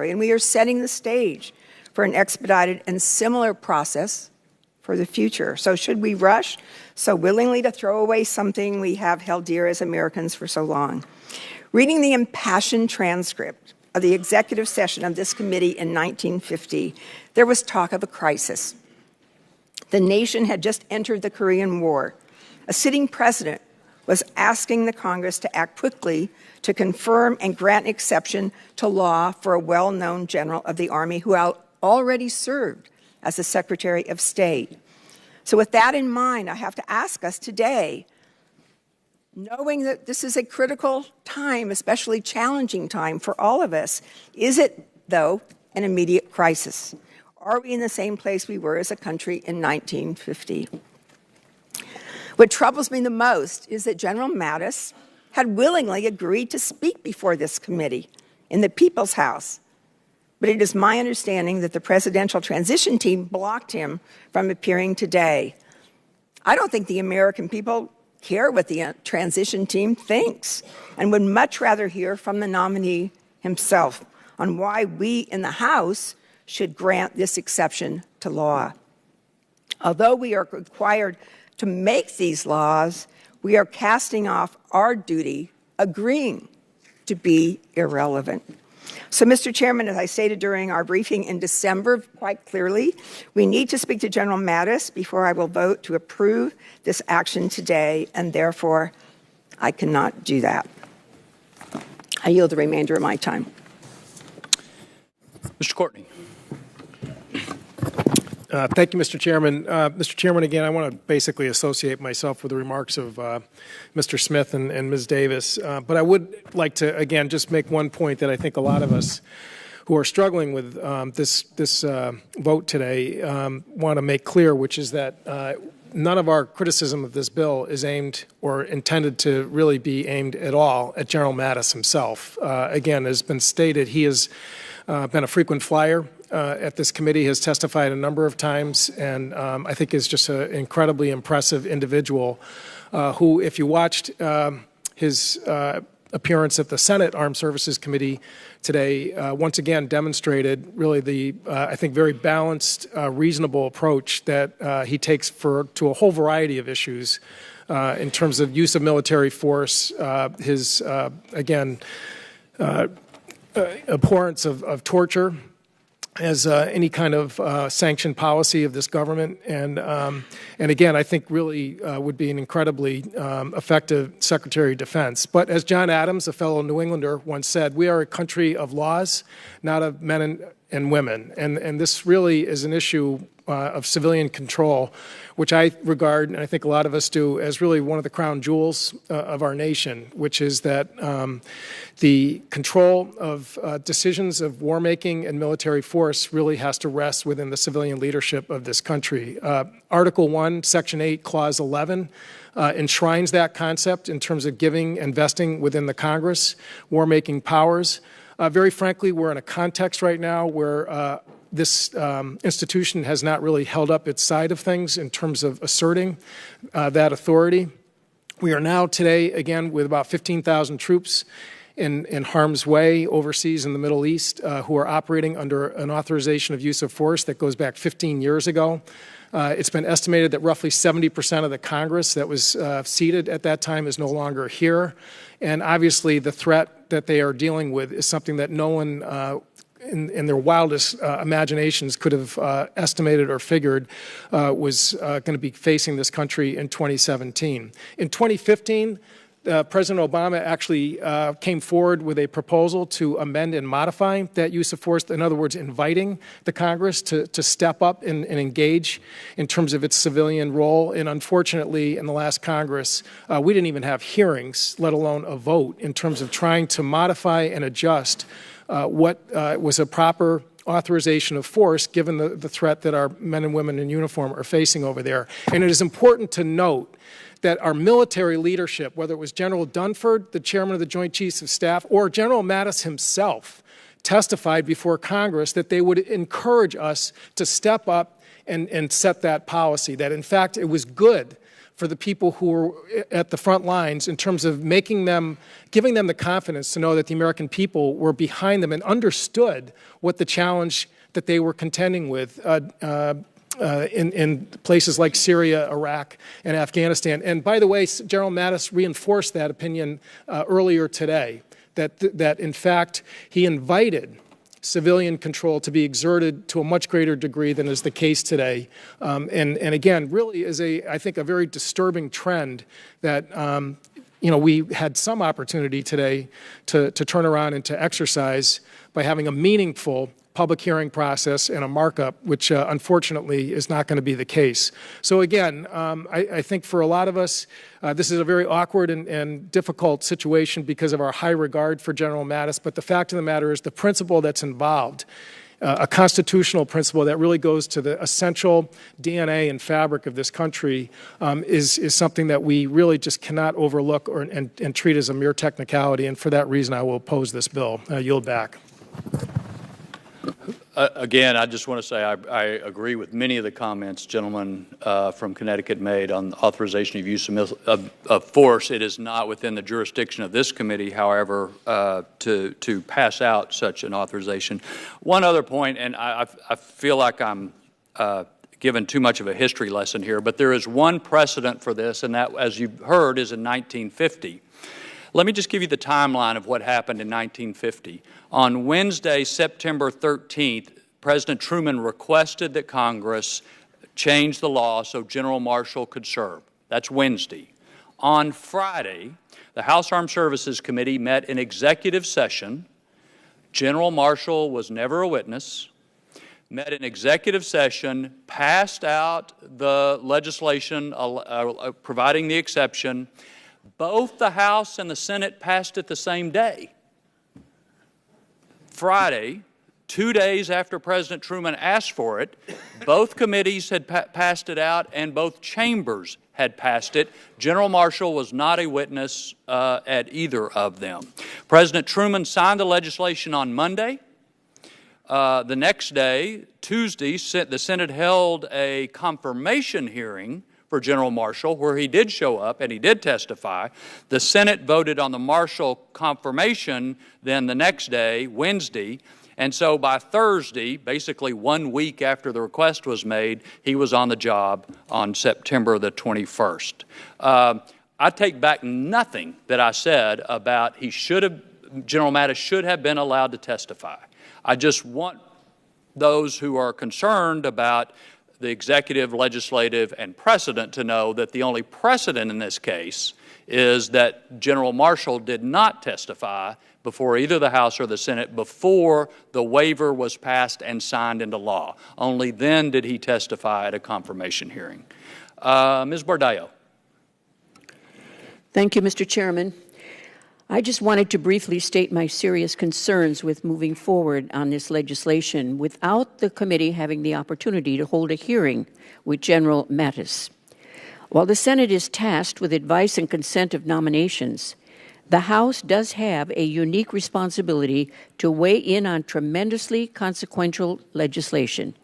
country, and we are setting the stage for an expedited and similar process for the future. So should we rush so willingly to throw away something we have held dear as Americans for so long? Reading the impassioned transcript of the executive session of this committee in 1950, there was talk of a crisis. The nation had just entered the Korean War. A sitting president was asking the Congress to act quickly to confirm and grant exception to law for a well-known general of the Army who already served as the Secretary of State. So with that in mind, I have to ask us today, knowing that this is a critical time, especially challenging time for all of us, is it, though, an immediate crisis? Are we in the same place we were as a country in 1950? What troubles me the most is that General Mattis had willingly agreed to speak before this committee in the People's House. But it is my understanding that the presidential transition team blocked him from appearing today. I don't think the American people care what the transition team thinks and would much rather hear from the nominee himself on why we in the House should grant this exception to law. Although we are required to make these laws, we are casting off our duty, agreeing to be irrelevant. So, Mr. Chairman, as I stated during our briefing in December quite clearly, we need to speak to General Mattis before I will vote to approve this action today, and therefore I cannot do that. I yield the remainder of my time. Mr. Courtney. Thank you, Mr. Chairman. Mr. Chairman, again, I want to basically associate myself with the remarks of Mr. Smith and Ms. Davis. But I would like to, again, just make one point that I think a lot of us who are struggling with this vote today want to make clear, which is that none of our criticism of this bill is aimed or intended to really be aimed at all at General Mattis himself. Again, as has been stated, he has been a frequent flyer at this committee, has testified a number of times, and I think is just an incredibly impressive individual who, if you watched his appearance at the Senate Armed Services Committee today, once again demonstrated really the, I think, very balanced, reasonable approach that he takes to a whole variety of issues in terms of use of military force, his, again, abhorrence of torture as any kind of sanctioned policy of this government, and again, I think really would be an incredibly effective Secretary of Defense. But as John Adams, a fellow New Englander, once said, we are a country of laws, not of men and women, and this really is an issue of civilian control, which I regard, and I think a lot of us do, as really one of the crown jewels of our nation, which is that the control of decisions of war-making and military force really has to rest within the civilian leadership of this country. Article 1, Section 8, Clause 11 enshrines that concept in terms of giving and vesting within the Congress war-making powers. Very frankly, we're in a context right now where this institution has not really held up its side of things in terms of asserting that authority. We are now today, again, with about 15,000 troops in harm's way overseas in the Middle East who are operating under an authorization of use of force that goes back 15 years ago. It's been estimated that roughly 70% of the Congress that was seated at that time is no longer here. And obviously the threat that they are dealing with is something that no one in their wildest imaginations could have estimated or figured was going to be facing this country in 2017. In 2015, President Obama actually came forward with a proposal to amend and modify that use of force, in other words, inviting the Congress to step up and engage in terms of its civilian role. And unfortunately, in the last Congress, we didn't even have hearings, let alone a vote, in terms of trying to modify and adjust what was a proper authorization of force given the threat that our men and women in uniform are facing over there. And it is important to note that our military leadership, whether it was General Dunford, the chairman of the Joint Chiefs of Staff, or General Mattis himself, testified before Congress that they would encourage us to step up and set that policy, that in fact it was good for the people who are at the front lines in terms of giving them the confidence to know that the American people were behind them and understood what the challenge that they were contending with in places like Syria, Iraq, and Afghanistan. And by the way, General Mattis reinforced that opinion earlier today, that in fact he invited civilian control to be exerted to a much greater degree than is the case today. And again, really is I think, a very disturbing trend that we had some opportunity today to turn around and to exercise by having a meaningful public hearing process and a markup, which unfortunately is not going to be the case. So again, I think for a lot of us, this is a very awkward and difficult situation because of our high regard for General Mattis, but the fact of the matter is the principle that's involved, a constitutional principle that really goes to the essential DNA and fabric of this country, is something that we really just cannot overlook and treat as a mere technicality, and for that reason I will oppose this bill. I yield back. Again, I just want to say I agree with many of the comments gentlemen from Connecticut made on the authorization of use of force. It is not within the jurisdiction of this committee, however, to pass out such an authorization. One other point, and I feel like I'm given too much of a history lesson here, but there is one precedent for this, and that, as you've heard, is in 1950. Let me just give you the timeline of what happened in 1950. On Wednesday, September 13th, President Truman requested that Congress change the law so General Marshall could serve. That's Wednesday. On Friday, the House Armed Services Committee met in executive session. General Marshall was never a witness. Met in executive session, passed out the legislation providing the exception. Both the House and the Senate passed it the same day. Friday, 2 days after President Truman asked for it, both committees had passed it out and both chambers had passed it. General Marshall was not a witness at either of them. President Truman signed the legislation on Monday. The next day, Tuesday, the Senate held a confirmation hearing for General Marshall, where he did show up and he did testify. The Senate voted on the Marshall confirmation then the next day, Wednesday, and so by Thursday, basically 1 week after the request was made, he was on the job on September the 21st. I take back nothing that I said about General Mattis should have been allowed to testify. I just want those who are concerned about the executive, legislative, and precedent to know that the only precedent in this case is that General Marshall did not testify before either the House or the Senate before the waiver was passed and signed into law. Only then did he testify at a confirmation hearing. Ms. Bardillo. Thank you, Mr. Chairman. I just wanted to briefly state my serious concerns with moving forward on this legislation without the committee having the opportunity to hold a hearing with General Mattis. While the Senate is tasked with advice and consent of nominations, the House does have a unique responsibility to weigh in on tremendously consequential legislation,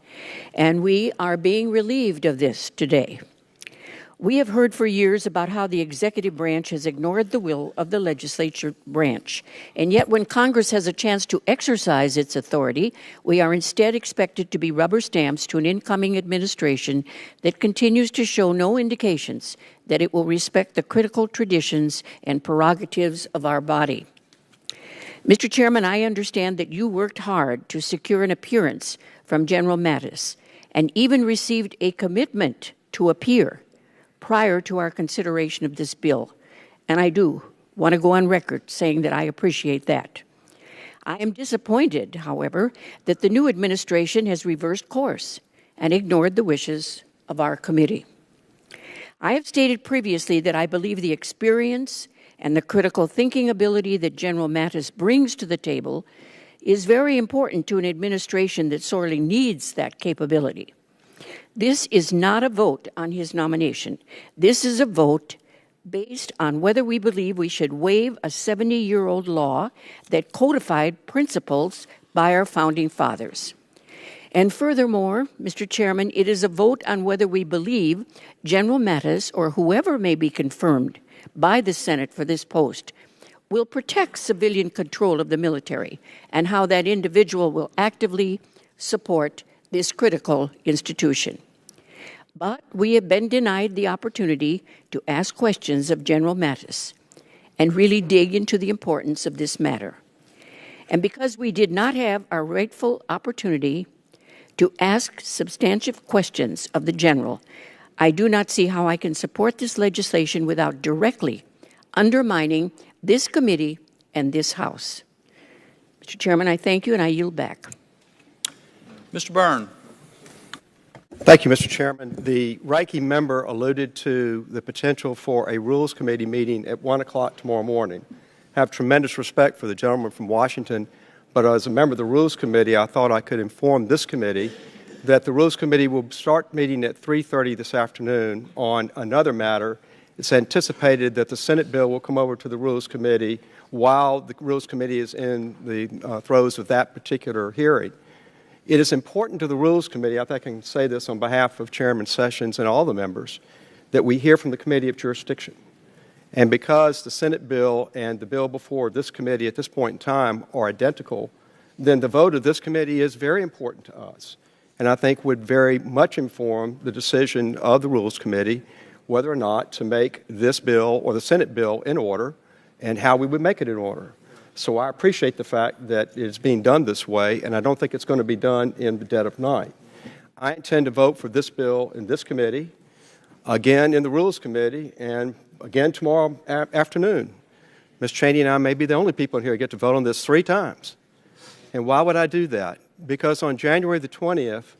and we are being relieved of this today. We have heard for years about how the executive branch has ignored the will of the legislature branch, and yet when Congress has a chance to exercise its authority, we are instead expected to be rubber stamps to an incoming administration that continues to show no indications that it will respect the critical traditions and prerogatives of our body. Mr. Chairman, I understand that you worked hard to secure an appearance from General Mattis and even received a commitment to appear prior to our consideration of this bill, and I do want to go on record saying that I appreciate that. I am disappointed, however, that the new administration has reversed course and ignored the wishes of our committee. I have stated previously that I believe the experience and the critical thinking ability that General Mattis brings to the table is very important to an administration that sorely needs that capability. This is not a vote on his nomination. This is a vote based on whether we believe we should waive a 70-year-old law that codified principles by our founding fathers. And furthermore, Mr. Chairman, it is a vote on whether we believe General Mattis or whoever may be confirmed by the Senate for this post will protect civilian control of the military and how that individual will actively support this critical institution. But we have been denied the opportunity to ask questions of General Mattis and really dig into the importance of this matter. And because we did not have our rightful opportunity to ask substantive questions of the General, I do not see how I can support this legislation without directly undermining this committee and this House. Mr. Chairman, I thank you and I yield back. Mr. Byrne. Thank you, Mr. Chairman. The ranking member alluded to the potential for a Rules Committee meeting at 1 o'clock tomorrow morning. I have tremendous respect for the gentleman from Washington, but as a member of the Rules Committee, I thought I could inform this committee that the Rules Committee will start meeting at 3:30 this afternoon on another matter. It's anticipated that the Senate bill will come over to the Rules Committee while the Rules Committee is in the throes of that particular hearing. It is important to the Rules Committee, I think I can say this on behalf of Chairman Sessions and all the members, that we hear from the Committee of Jurisdiction. And because the Senate bill and the bill before this committee at this point in time are identical, then the vote of this committee is very important to us, and I think would very much inform the decision of the Rules Committee whether or not to make this bill or the Senate bill in order and how we would make it in order. So I appreciate the fact that it's being done this way, and I don't think it's going to be done in the dead of night. I intend to vote for this bill in this committee, again in the Rules Committee, and again tomorrow afternoon. Ms. Cheney and I may be the only people in here who get to vote on this 3 times. And why would I do that? Because on January the 20th,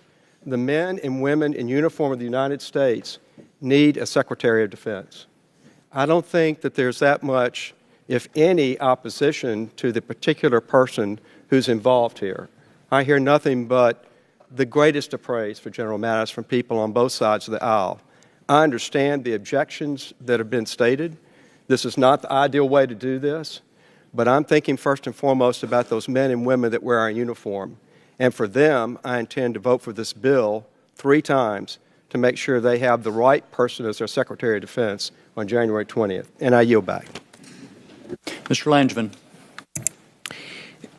the men and women in uniform of the United States need a Secretary of Defense. I don't think that there's that much, if any, opposition to the particular person who's involved here. I hear nothing but the greatest of praise for General Mattis from people on both sides of the aisle. I understand the objections that have been stated. This is not the ideal way to do this, but I'm thinking first and foremost about those men and women that wear our uniform. And for them, I intend to vote for this bill 3 times to make sure they have the right person as their Secretary of Defense on January 20th. And I yield back. Mr. Langevin.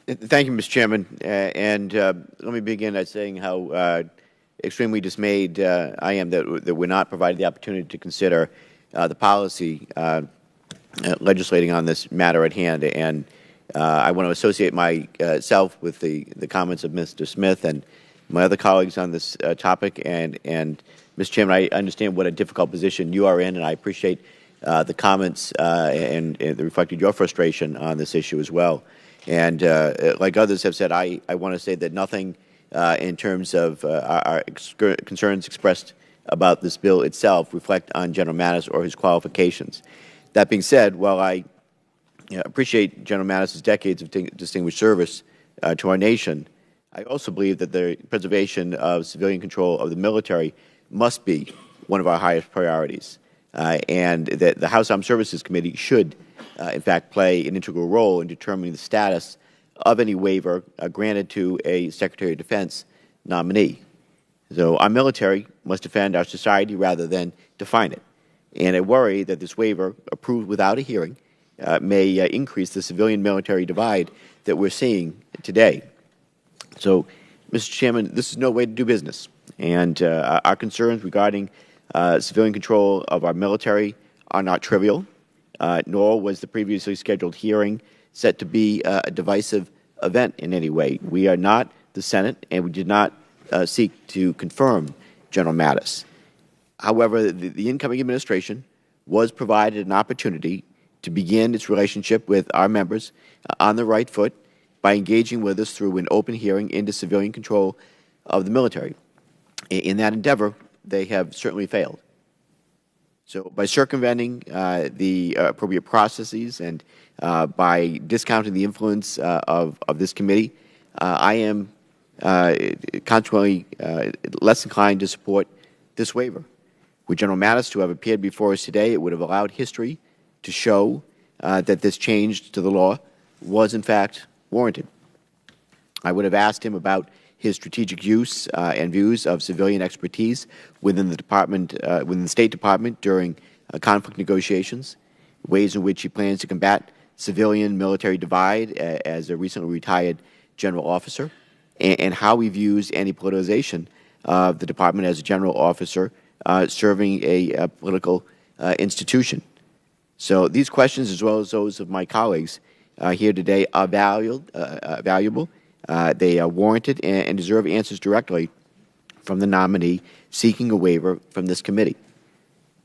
Thank you, Mr. Chairman. Let me begin by saying how extremely dismayed I am that we're not provided the opportunity to consider the policy legislating on this matter at hand. And I want to associate myself with the comments of Mr. Smith and my other colleagues on this topic. And Mr. Chairman, I understand what a difficult position you are in, and I appreciate the comments and reflected your frustration on this issue as well. And like others have said, I want to say that nothing in terms of our concerns expressed about this bill itself reflect on General Mattis or his qualifications. That being said, while I appreciate General Mattis' decades of distinguished service to our nation, I also believe that the preservation of civilian control of the military must be one of our highest priorities, and that the House Armed Services Committee should, in fact, play an integral role in determining the status of any waiver granted to a Secretary of Defense nominee. So our military must defend our society rather than define it. And I worry that this waiver, approved without a hearing, may increase the civilian-military divide that we're seeing today. So, Mr. Chairman, this is no way to do business. And our concerns regarding civilian control of our military are not trivial, nor was the previously scheduled hearing set to be a divisive event in any way. We are not the Senate, and we did not seek to confirm General Mattis. However, the incoming administration was provided an opportunity to begin its relationship with our members on the right foot by engaging with us through an open hearing into civilian control of the military. In that endeavor, they have certainly failed. So by circumventing the appropriate processes and by discounting the influence of this committee, I am consequently less inclined to support this waiver. Were General Mattis to have appeared before us today, it would have allowed history to show that this change to the law was, in fact, warranted. I would have asked him about his strategic use and views of civilian expertise within the State Department during conflict negotiations, ways in which he plans to combat civilian-military divide as a recently retired general officer, and how he views any politicization of the department as a general officer serving a political institution. So these questions, as well as those of my colleagues here today, are valuable. They are warranted and deserve answers directly from the nominee seeking a waiver from this committee.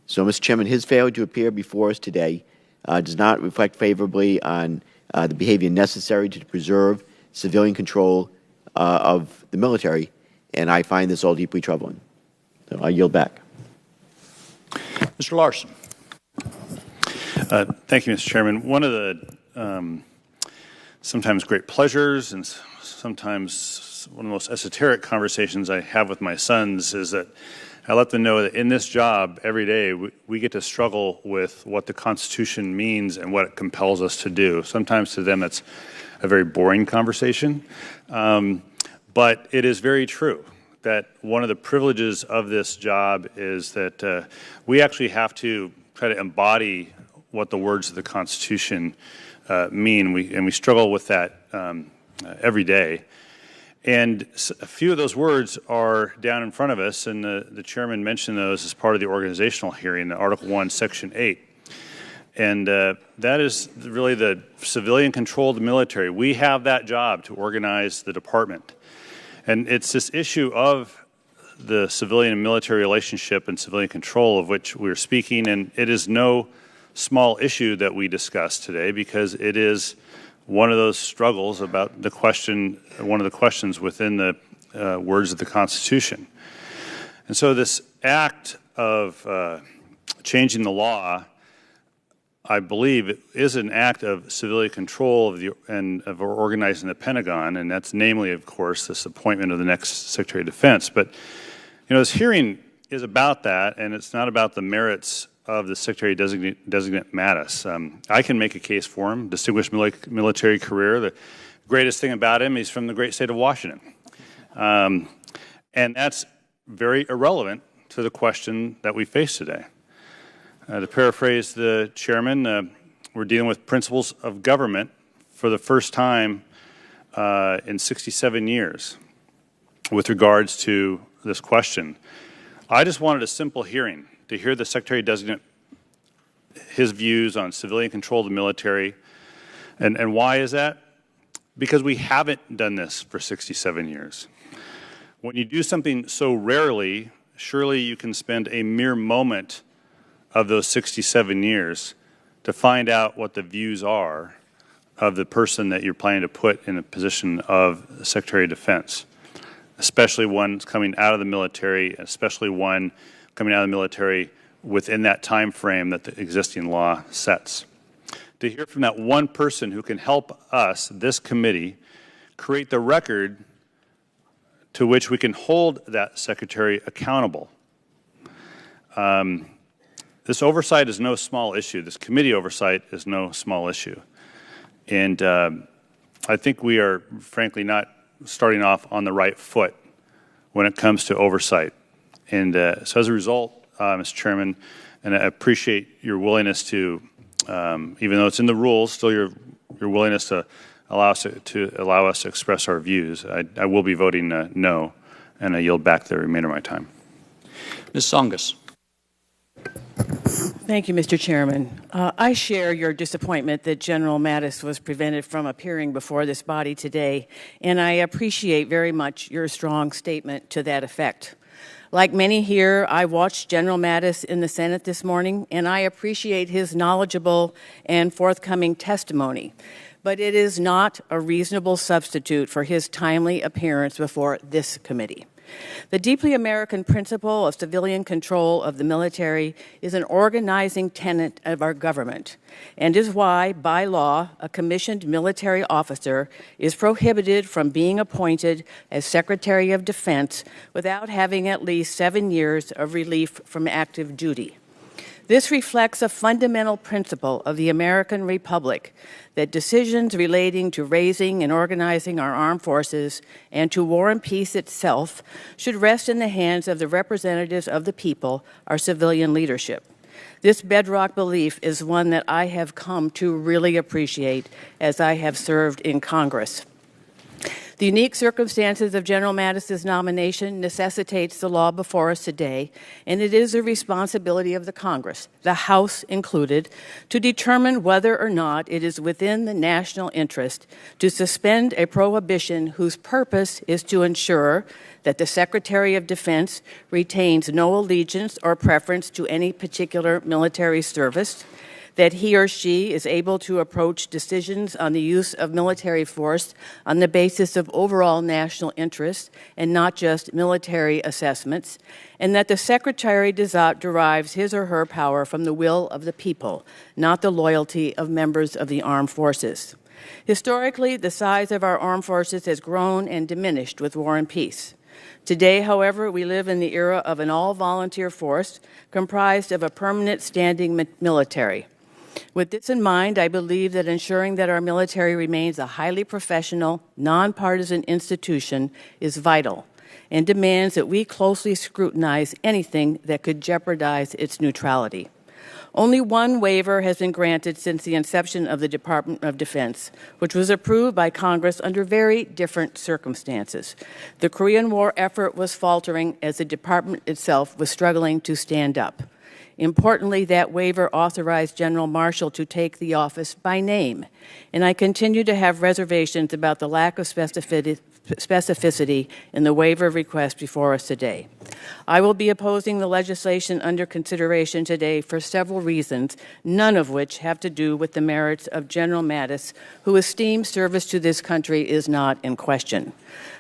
So, Mr. Chairman, his failure to appear before us today does not reflect favorably on the behavior necessary to preserve civilian control of the military, and I find this all deeply troubling. So I yield back. Mr. Larson. Thank you, Mr. Chairman. One of the sometimes great pleasures and sometimes one of the most esoteric conversations I have with my sons is that I let them know that in this job every day we get to struggle with what the Constitution means and what it compels us to do. Sometimes to them it's a very boring conversation, but it is very true that one of the privileges of this job is that we actually have to try to embody what the words of the Constitution mean, and we struggle with that every day. And a few of those words are down in front of us, and the chairman mentioned those as part of the organizational hearing, Article 1, Section 8. And that is really the civilian control of the military. We have that job to organize the department. And it's this issue of the civilian and military relationship and civilian control of which we're speaking, and it is no small issue that we discuss today because it is one of those struggles about the question, one of the questions within the words of the Constitution. And so this act of changing the law, I believe, is an act of civilian control of organizing the Pentagon, and that's namely, of course, this appointment of the next Secretary of Defense. But, you know, this hearing is about that, and it's not about the merits of the Secretary-designate Mattis. I can make a case for him, distinguished military career. The greatest thing about him, he's from the great state of Washington. And that's very irrelevant to the question that we face today. To paraphrase the chairman, we're dealing with principles of government for the first time in 67 years with regards to this question. I just wanted a simple hearing to hear the Secretary-designate, his views on civilian control of the military. And why is that? Because we haven't done this for 67 years. When you do something so rarely, surely you can spend a mere moment of those 67 years to find out what the views are of the person that you're planning to put in a position of Secretary of Defense, especially one coming out of the military, especially one coming out of the military within that time frame that the existing law sets. To hear from that one person who can help us, this committee, create the record to which we can hold that secretary accountable. This oversight is no small issue. This committee oversight is no small issue. And I think we are, frankly, not starting off on the right foot when it comes to oversight. And so as a result, Mr. Chairman, and I appreciate your willingness to, even though it's in the rules, still your willingness to allow us to express our views. I will be voting no, and I yield back the remainder of my time. Ms. Tsongas. Thank you, Mr. Chairman. I share your disappointment that General Mattis was prevented from appearing before this body today, and I appreciate very much your strong statement to that effect. Like many here, I watched General Mattis in the Senate this morning, and I appreciate his knowledgeable and forthcoming testimony. But it is not a reasonable substitute for his timely appearance before this committee. The deeply American principle of civilian control of the military is an organizing tenet of our government, and is why, by law, a commissioned military officer is prohibited from being appointed as Secretary of Defense without having at least 7 years of relief from active duty. This reflects a fundamental principle of the American Republic that decisions relating to raising and organizing our armed forces and to war and peace itself should rest in the hands of the representatives of the people, our civilian leadership. This bedrock belief is one that I have come to really appreciate as I have served in Congress. The unique circumstances of General Mattis's nomination necessitates the law before us today, and it is the responsibility of the Congress, the House included, to determine whether or not it is within the national interest to suspend a prohibition whose purpose is to ensure that the Secretary of Defense retains no allegiance or preference to any particular military service, that he or she is able to approach decisions on the use of military force on the basis of overall national interest and not just military assessments, and that the Secretary derives his or her power from the will of the people, not the loyalty of members of the armed forces. Historically, the size of our armed forces has grown and diminished with war and peace. Today, however, we live in the era of an all-volunteer force comprised of a permanent standing military. With this in mind, I believe that ensuring that our military remains a highly professional, nonpartisan institution is vital and demands that we closely scrutinize anything that could jeopardize its neutrality. Only one waiver has been granted since the inception of the Department of Defense, which was approved by Congress under very different circumstances. The Korean War effort was faltering as the department itself was struggling to stand up. Importantly, that waiver authorized General Marshall to take the office by name, and I continue to have reservations about the lack of specificity in the waiver request before us today. I will be opposing the legislation under consideration today for several reasons, none of which have to do with the merits of General Mattis, whose esteemed service to this country is not in question.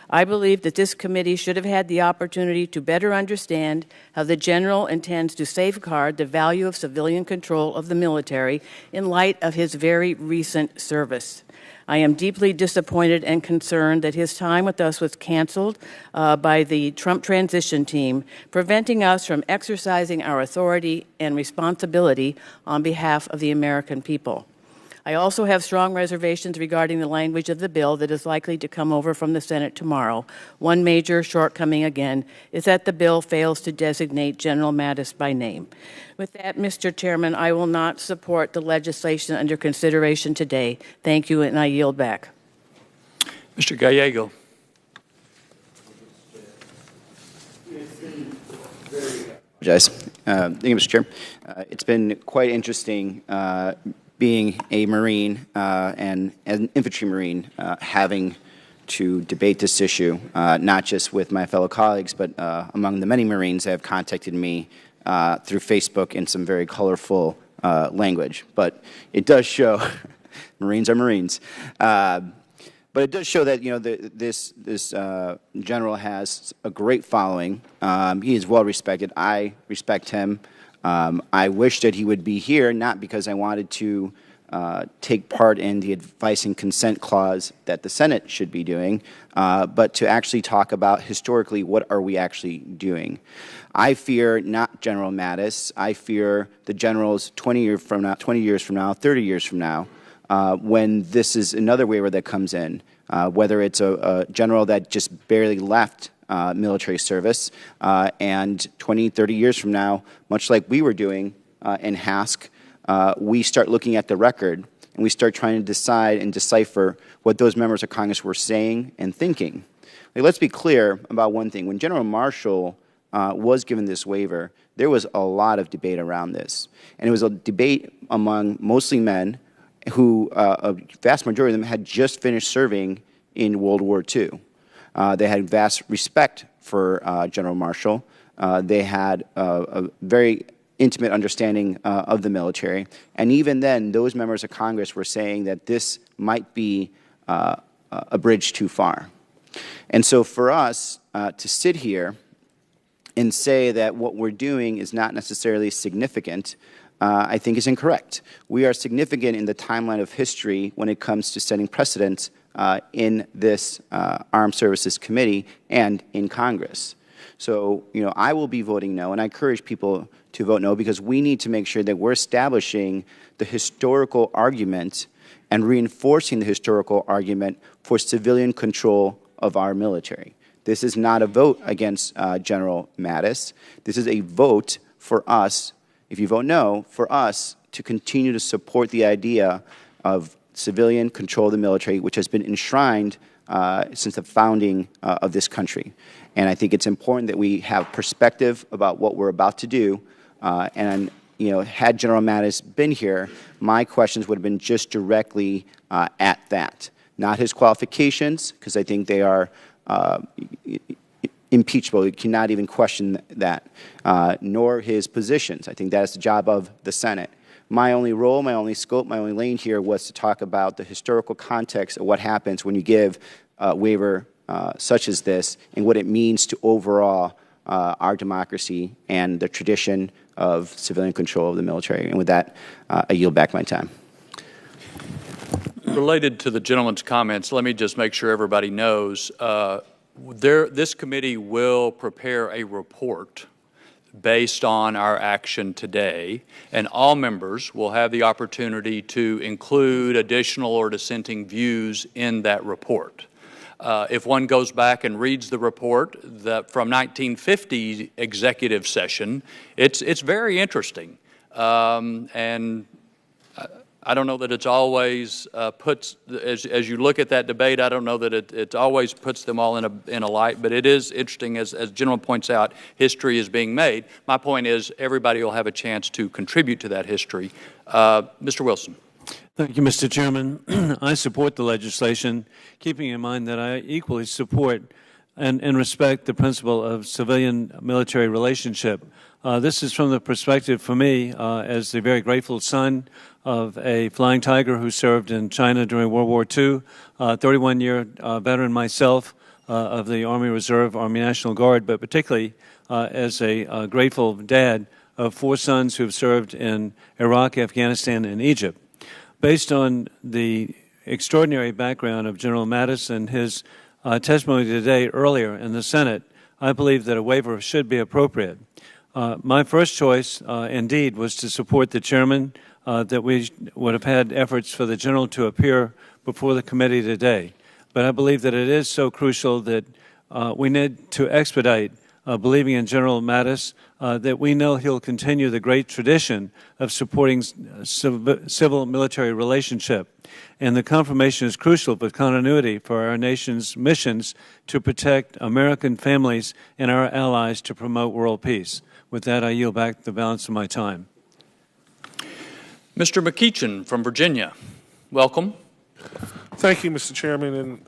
I believe that this committee should have had the opportunity to better understand how the General intends to safeguard the value of civilian control of the military in light of his very recent service. I am deeply disappointed and concerned that his time with us was canceled by the Trump transition team, preventing us from exercising our authority and responsibility on behalf of the American people. I also have strong reservations regarding the language of the bill that is likely to come over from the Senate tomorrow. One major shortcoming, again, is that the bill fails to designate General Mattis by name. With that, Mr. Chairman, I will not support the legislation under consideration today. Thank you, and I yield back. Mr. Gallego. Thank you, Mr. Chair. It's been quite interesting being a Marine and an infantry Marine, having to debate this issue, not just with my fellow colleagues, but among the many Marines that have contacted me through Facebook in some very colorful language. But it does show, Marines are Marines, but it does show that, you know, this general has a great following. He is well respected. I respect him. I wish that he would be here, not because I wanted to take part in the advice and consent clause that the Senate should be doing, but to actually talk about historically what are we actually doing. I fear not General Mattis. I fear the generals 20 years from now, 30 years from now, when this is another waiver that comes in, whether it's a general that just barely left military service, and 20, 30 years from now, much like we were doing in HASC, we start looking at the record and we start trying to decide and decipher what those members of Congress were saying and thinking. Like, let's be clear about one thing. When General Marshall was given this waiver, there was a lot of debate around this. And it was a debate among mostly men who, a vast majority of them had just finished serving in World War II. They had vast respect for General Marshall. They had a very intimate understanding of the military. And even then, those members of Congress were saying that this might be a bridge too far. And so for us to sit here and say that what we're doing is not necessarily significant, I think is incorrect. We are significant in the timeline of history when it comes to setting precedents in this Armed Services Committee and in Congress. So, I will be voting no, and I encourage people to vote no because we need to make sure that we're establishing the historical argument and reinforcing the historical argument for civilian control of our military. This is not a vote against General Mattis. This is a vote for us, if you vote no, for us to continue to support the idea of civilian control of the military, which has been enshrined since the founding of this country. And I think it's important that we have perspective about what we're about to do. And had General Mattis been here, my questions would have been just directly at that. Not his qualifications, because I think they are impeachable. You cannot even question that, nor his positions. I think that is the job of the Senate. My only role, my only scope, my only lane here was to talk about the historical context of what happens when you give a waiver such as this and what it means to overall our democracy and the tradition of civilian control of the military. And with that, I yield back my time. Related to the gentleman's comments, let me just make sure everybody knows this committee will prepare a report based on our action today, and all members will have the opportunity to include additional or dissenting views in that report. If one goes back and reads the report from 1950 executive session, it's very interesting. And I don't know that it's always as you look at that debate, I don't know that it always puts them all in a light, but it is interesting, as General points out, history is being made. My point is everybody will have a chance to contribute to that history. Mr. Wilson. Thank you, Mr. Chairman. I support the legislation, keeping in mind that I equally support and respect the principle of civilian-military relationship. This is from the perspective, for me, as the very grateful son of a flying tiger who served in China during World War II, 31-year veteran myself of the Army Reserve, Army National Guard, but particularly as a grateful dad of 4 sons who have served in Iraq, Afghanistan, and Egypt. Based on the extraordinary background of General Mattis and his testimony today earlier in the Senate, I believe that a waiver should be appropriate. My first choice, indeed, was to support the chairman, that we would have had efforts for the general to appear before the committee today. But I believe that it is so crucial that we need to expedite believing in General Mattis, that we know he'll continue the great tradition of supporting civil-military relationship. And the confirmation is crucial for continuity for our nation's missions to protect American families and our allies to promote world peace. With that, I yield back the balance of my time. Mr. McEachin from Virginia, welcome. Thank you, Mr. Chairman. And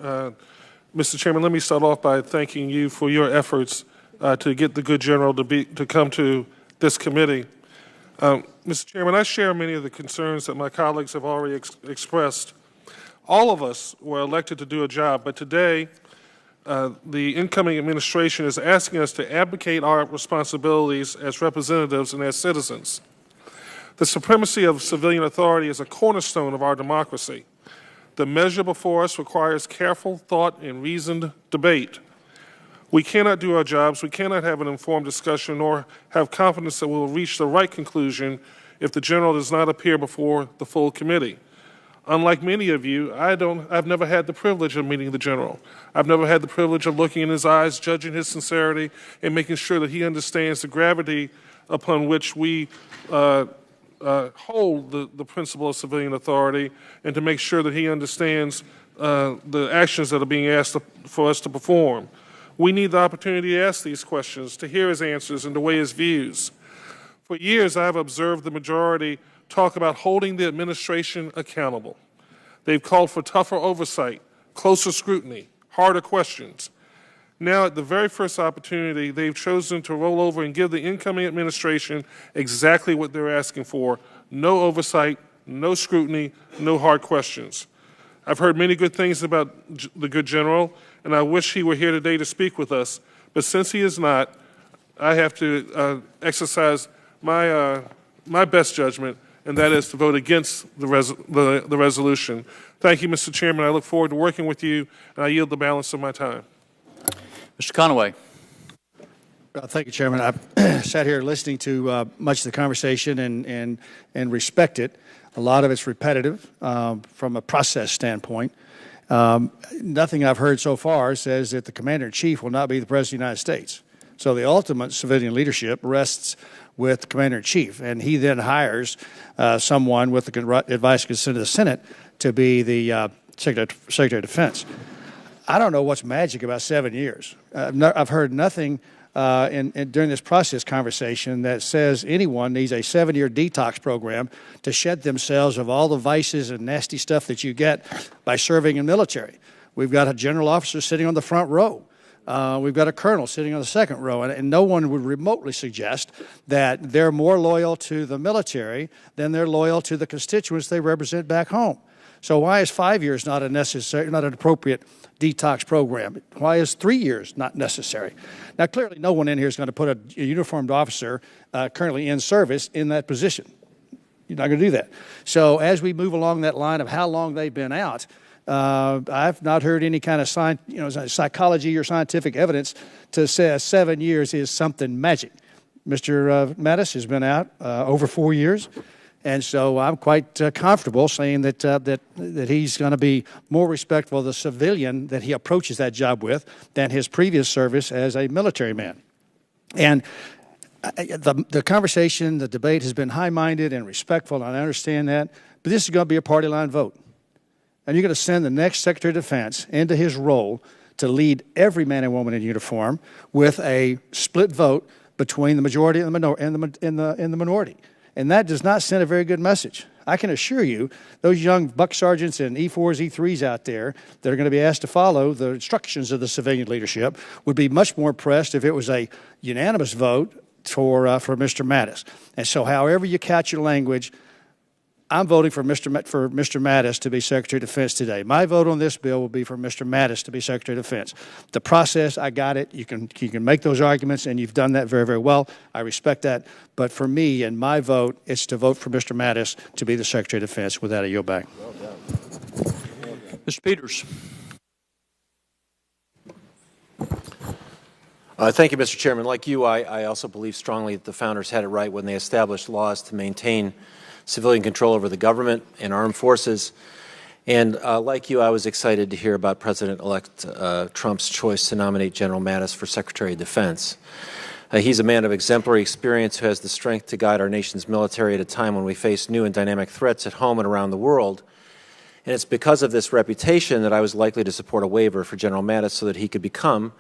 Mr. Chairman, let me start off by thanking you for your efforts to get the good general to come to this committee. Mr. Chairman, I share many of the concerns that my colleagues have already expressed. All of us were elected to do a job, but today the incoming administration is asking us to abdicate our responsibilities as representatives and as citizens. The supremacy of civilian authority is a cornerstone of our democracy. The measure before us requires careful thought and reasoned debate. We cannot do our jobs, we cannot have an informed discussion, nor have confidence that we will reach the right conclusion if the general does not appear before the full committee. Unlike many of you, I've never had the privilege of meeting the general. I've never had the privilege of looking in his eyes, judging his sincerity, and making sure that he understands the gravity upon which we hold the principle of civilian authority, and to make sure that he understands the actions that are being asked for us to perform. We need the opportunity to ask these questions, to hear his answers, and to weigh his views. For years, I have observed the majority talk about holding the administration accountable. They've called for tougher oversight, closer scrutiny, harder questions. Now, at the very first opportunity, they've chosen to roll over and give the incoming administration exactly what they're asking for: no oversight, no scrutiny, no hard questions. I've heard many good things about the good general, and I wish he were here today to speak with us. But since he is not, I have to exercise my best judgment, and that is to vote against the resolution. Thank you, Mr. Chairman. I look forward to working with you, and I yield the balance of my time. Mr. Conaway. Thank you, Chairman. I've sat here listening to much of the conversation and respect it. A lot of it's repetitive from a process standpoint. Nothing I've heard so far says that the Commander-in-Chief will not be the President of the United States. So the ultimate civilian leadership rests with the Commander-in-Chief, and he then hires someone with the advice and consent of the Senate to be the Secretary of Defense. I don't know what's magic about 7 years. I've heard nothing during this process conversation that says anyone needs a 7-year detox program to shed themselves of all the vices and nasty stuff that you get by serving in the military. We've got a general officer sitting on the front row. We've got a colonel sitting on the second row, and no one would remotely suggest that they're more loyal to the military than they're loyal to the constituents they represent back home. So why is 5 years not an appropriate detox program? Why is 3 years not necessary? Now, clearly, no one in here is going to put a uniformed officer currently in service in that position. You're not going to do that. So as we move along that line of how long they've been out, I've not heard any kind of psychology or scientific evidence to say 7 years is something magic. Mr. Mattis has been out over 4 years. And so I'm quite comfortable saying that he's going to be more respectful of the civilian that he approaches that job with than his previous service as a military man. And the conversation, the debate has been high-minded and respectful, and I understand that. But this is going to be a party line vote. And you're going to send the next Secretary of Defense into his role to lead every man and woman in uniform with a split vote between the majority and the minority. And that does not send a very good message. I can assure you, those young buck sergeants and E4s, E3s out there that are going to be asked to follow the instructions of the civilian leadership would be much more impressed if it was a unanimous vote for Mr. Mattis. And so however you couch your language, I'm voting for Mr. Mattis to be Secretary of Defense today. My vote on this bill will be for Mr. Mattis to be Secretary of Defense. The process, I got it. You can make those arguments, and you've done that very, very well. I respect that. But for me and my vote, it's to vote for Mr. Mattis to be the Secretary of Defense. With that, I yield back. Well done. Mr. Peters. Thank you, Mr. Chairman. Like you, I also believe strongly that the founders had it right when they established laws to maintain civilian control over the government and armed forces. And like you, I was excited to hear about President-elect Trump's choice to nominate General Mattis for Secretary of Defense. He's a man of exemplary experience who has the strength to guide our nation's military at a time when we face new and dynamic threats at home and around the world. And it's because of this reputation that I was likely to support a waiver for General Mattis so that he could become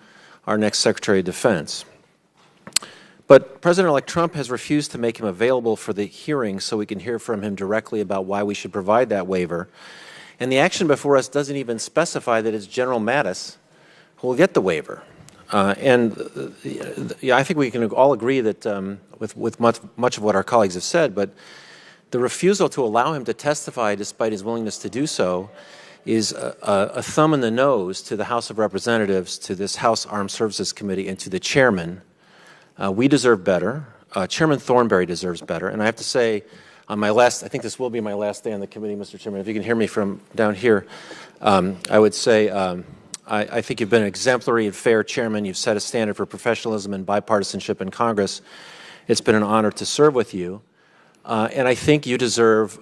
our next Secretary of Defense. But President-elect Trump has refused to make him available for the hearing so we can hear from him directly about why we should provide that waiver. And the action before us doesn't even specify that it's General Mattis who will get the waiver. I think we can all agree that with much of what our colleagues have said, but the refusal to allow him to testify despite his willingness to do so is a thumb in the nose to the House of Representatives, to this House Armed Services Committee, and to the chairman. We deserve better. Chairman Thornberry deserves better. And I have to say, on my last, I think this will be my last day on the committee, Mr. Chairman, if you can hear me from down here, I would say I think you've been an exemplary and fair chairman. You've set a standard for professionalism and bipartisanship in Congress. It's been an honor to serve with you. And I think you deserve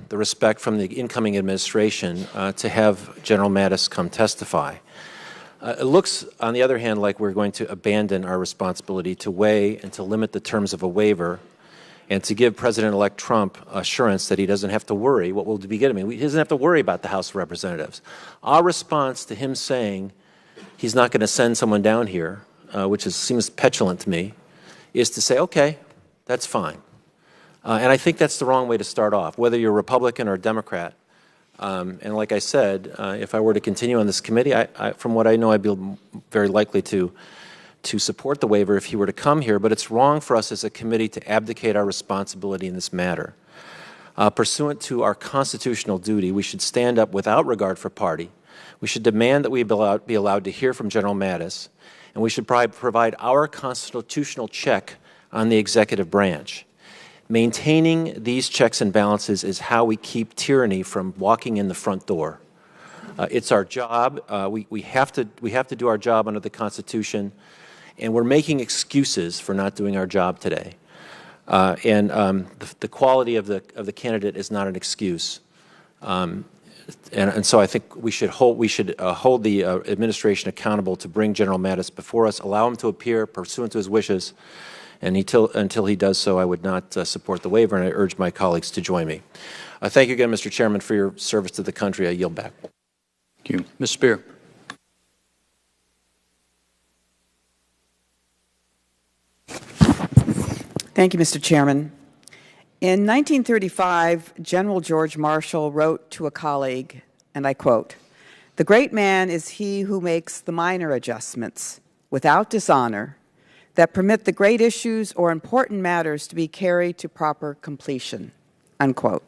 the respect from the incoming administration to have General Mattis come testify. It looks, on the other hand, like we're going to abandon our responsibility to weigh and to limit the terms of a waiver and to give President-elect Trump assurance that he doesn't have to worry. What will be getting me? He doesn't have to worry about the House of Representatives. Our response to him saying he's not going to send someone down here, which seems petulant to me, is to say, okay, that's fine. And I think that's the wrong way to start off, whether you're a Republican or a Democrat. And like I said, if I were to continue on this committee, from what I know, I'd be very likely to support the waiver if he were to come here. But it's wrong for us as a committee to abdicate our responsibility in this matter. Pursuant to our constitutional duty, we should stand up without regard for party. We should demand that we be allowed to hear from General Mattis, and we should provide our constitutional check on the executive branch. Maintaining these checks and balances is how we keep tyranny from walking in the front door. It's our job. We have to do our job under the Constitution, And we're making excuses for not doing our job today. The quality of the candidate is not an excuse. And so I think we should hold the administration accountable to bring General Mattis before us, allow him to appear pursuant to his wishes, and until he does so, I would not support the waiver, and I urge my colleagues to join me. Thank you again, Mr. Chairman, for your service to the country. I yield back. Thank you. Ms. Spear. Thank you, Mr. Chairman. In 1935, General George Marshall wrote to a colleague, and I quote, "The great man is he who makes the minor adjustments, without dishonor, that permit the great issues or important matters to be carried to proper completion," unquote.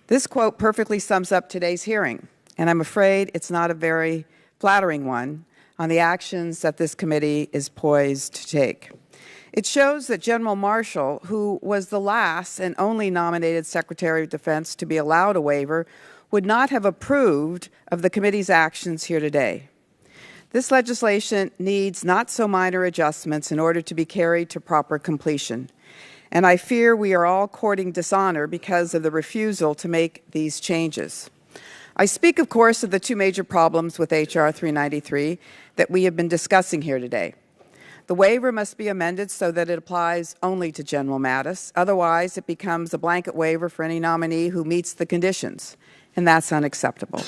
This quote perfectly sums up today's hearing, and I'm afraid it's not a very flattering one on the actions that this committee is poised to take. It shows that General Marshall, who was the last and only nominated Secretary of Defense to be allowed a waiver, would not have approved of the committee's actions here today. This legislation needs not so minor adjustments in order to be carried to proper completion. And I fear we are all courting dishonor because of the refusal to make these changes. I speak, of course, of the two major problems with H.R. 393 that we have been discussing here today. The waiver must be amended so that it applies only to General Mattis. Otherwise, it becomes a blanket waiver for any nominee who meets the conditions, and that's unacceptable.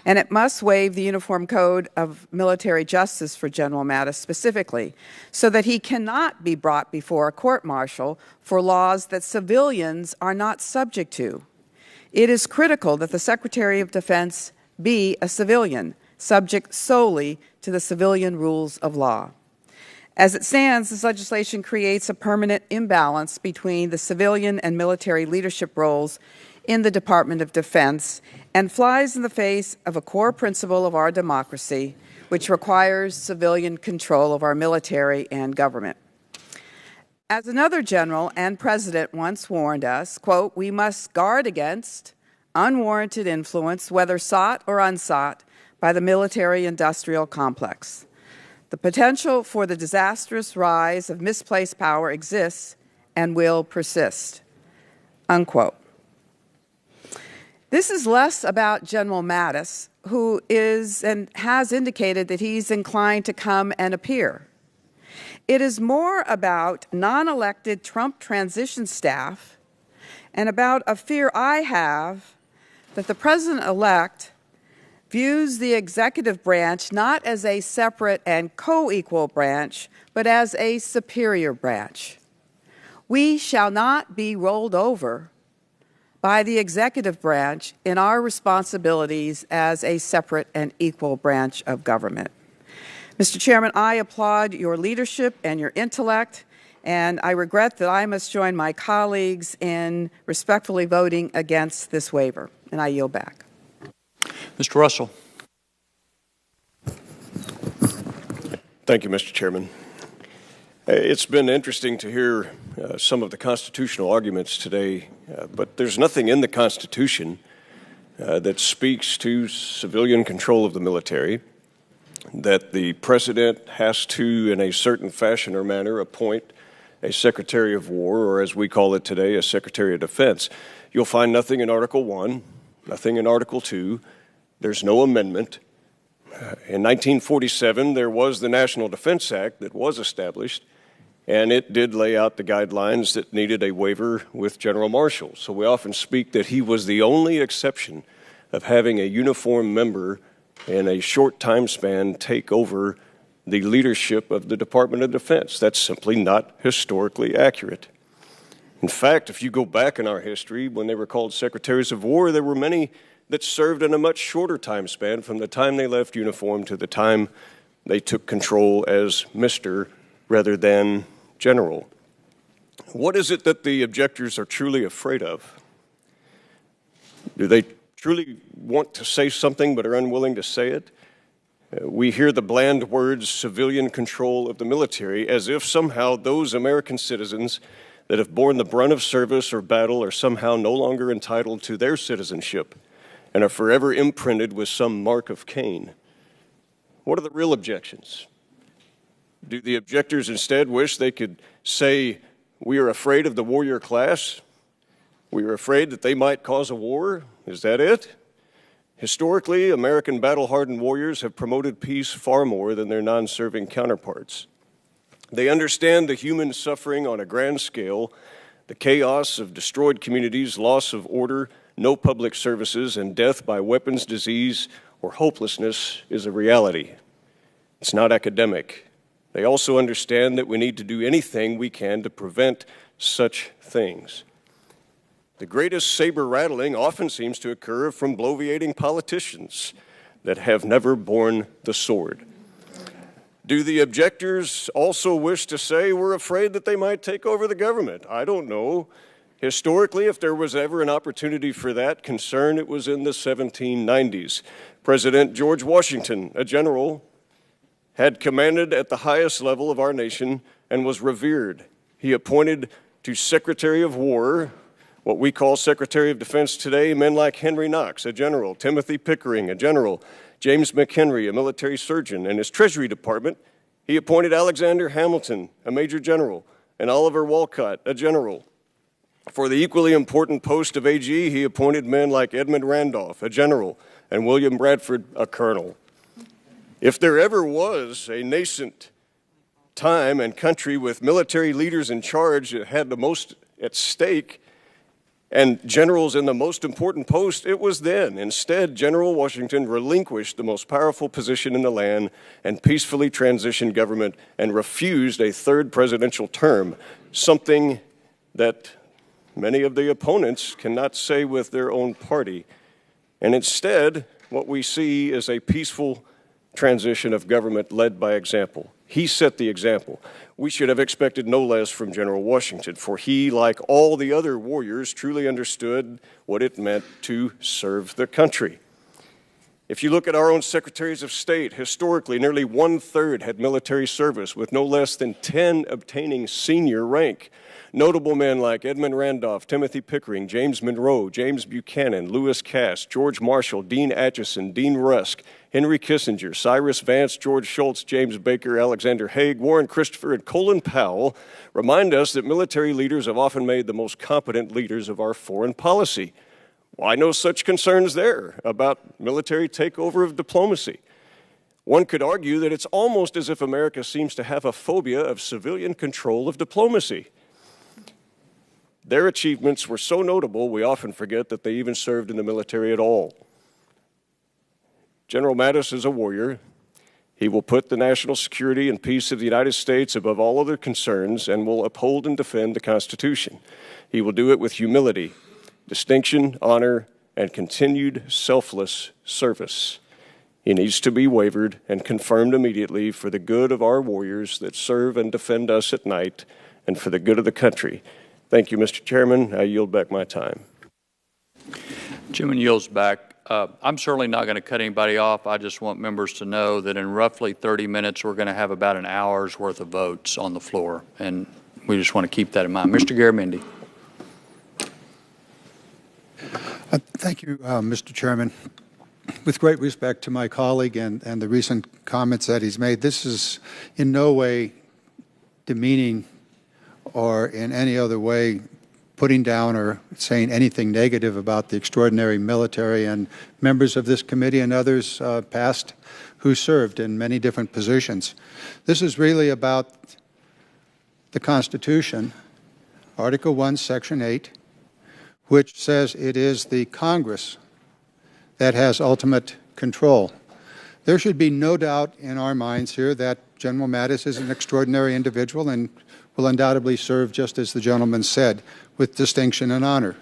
And it must waive the Uniform Code of Military Justice for General Mattis specifically, so that he cannot be brought before a court-martial for laws that civilians are not subject to. It is critical that the Secretary of Defense be a civilian, subject solely to the civilian rules of law. As it stands, this legislation creates a permanent imbalance between the civilian and military leadership roles in the Department of Defense and flies in the face of a core principle of our democracy, which requires civilian control of our military and government. As another general and president once warned us, quote, "We must guard against unwarranted influence, whether sought or unsought, by the military-industrial complex. The potential for the disastrous rise of misplaced power exists and will persist," unquote. This is less about General Mattis, who is and has indicated that he's inclined to come and appear. It is more about non-elected Trump transition staff and about a fear I have that the president-elect views the executive branch not as a separate and co-equal branch, but as a superior branch. We shall not be rolled over by the executive branch in our responsibilities as a separate and equal branch of government. Mr. Chairman, I applaud your leadership and your intellect, and I regret that I must join my colleagues in respectfully voting against this waiver, and I yield back. Mr. Russell. Thank you, Mr. Chairman. It's been interesting to hear some of the constitutional arguments today, but there's nothing in the Constitution that speaks to civilian control of the military, that the President has to, in a certain fashion or manner, appoint a Secretary of War, or as we call it today, a Secretary of Defense. You'll find nothing in Article 1, nothing in Article 2. There's no amendment. In 1947, there was the National Defense Act that was established, and it did lay out the guidelines that needed a waiver with General Marshall. So we often speak that he was the only exception of having a uniformed member in a short time span take over the leadership of the Department of Defense. That's simply not historically accurate. In fact, if you go back in our history, when they were called Secretaries of War, there were many that served in a much shorter time span from the time they left uniform to the time they took control as Mr. rather than General. What is it that the objectors are truly afraid of? Do they truly want to say something but are unwilling to say it? We hear the bland words civilian control of the military as if somehow those American citizens that have borne the brunt of service or battle are somehow no longer entitled to their citizenship and are forever imprinted with some mark of Cain. What are the real objections? Do the objectors instead wish they could say, we are afraid of the warrior class? We are afraid that they might cause a war? Is that it? Historically, American battle-hardened warriors have promoted peace far more than their non-serving counterparts. They understand the human suffering on a grand scale, the chaos of destroyed communities, loss of order, no public services, and death by weapons, disease, or hopelessness is a reality. It's not academic. They also understand that we need to do anything we can to prevent such things. The greatest saber rattling often seems to occur from bloviating politicians that have never borne the sword. Do the objectors also wish to say we're afraid that they might take over the government? I don't know. Historically, if there was ever an opportunity for that concern, it was in the 1790s. President George Washington, a general, had commanded at the highest level of our nation and was revered. He appointed to Secretary of War, what we call Secretary of Defense today, men like Henry Knox, a general, Timothy Pickering, a general, James McHenry, a military surgeon, and his Treasury Department, he appointed Alexander Hamilton, a major general, and Oliver Wolcott, a general. For the equally important post of AG, he appointed men like Edmund Randolph, a general, and William Bradford, a colonel. If there ever was a nascent time and country with military leaders in charge that had the most at stake and generals in the most important post, it was then. Instead, General Washington relinquished the most powerful position in the land and peacefully transitioned government and refused a third presidential term, something that many of the opponents cannot say with their own party. And instead, what we see is a peaceful transition of government led by example. He set the example. We should have expected no less from General Washington, for he, like all the other warriors, truly understood what it meant to serve the country. If you look at our own secretaries of state, historically, nearly 1/3 had military service, with no less than 10 obtaining senior rank. Notable men like Edmund Randolph, Timothy Pickering, James Monroe, James Buchanan, Lewis Cass, George Marshall, Dean Acheson, Dean Rusk, Henry Kissinger, Cyrus Vance, George Shultz, James Baker, Alexander Haig, Warren Christopher, and Colin Powell remind us that military leaders have often made the most competent leaders of our foreign policy. Why no such concerns there about military takeover of diplomacy? One could argue that it's almost as if America seems to have a phobia of civilian control of diplomacy. Their achievements were so notable, we often forget that they even served in the military at all. General Mattis is a warrior. He will put the national security and peace of the United States above all other concerns and will uphold and defend the Constitution. He will do it with humility, distinction, honor, and continued selfless service. He needs to be wavered and confirmed immediately for the good of our warriors that serve and defend us at night and for the good of the country. Thank you, Mr. Chairman. I yield back my time. Chairman yields back. I'm certainly not going to cut anybody off. I just want members to know that in roughly 30 minutes, we're going to have about an hour's worth of votes on the floor, and we just want to keep that in mind. Mr. Garamendi. Thank you, Mr. Chairman. With great respect to my colleague and the recent comments that he's made, this is in no way demeaning or in any other way putting down or saying anything negative about the extraordinary military and members of this committee and others past who served in many different positions. This is really about the Constitution, Article 1, Section 8, which says it is the Congress that has ultimate control. There should be no doubt in our minds here that General Mattis is an extraordinary individual and will undoubtedly serve, just as the gentleman said, with distinction and honor.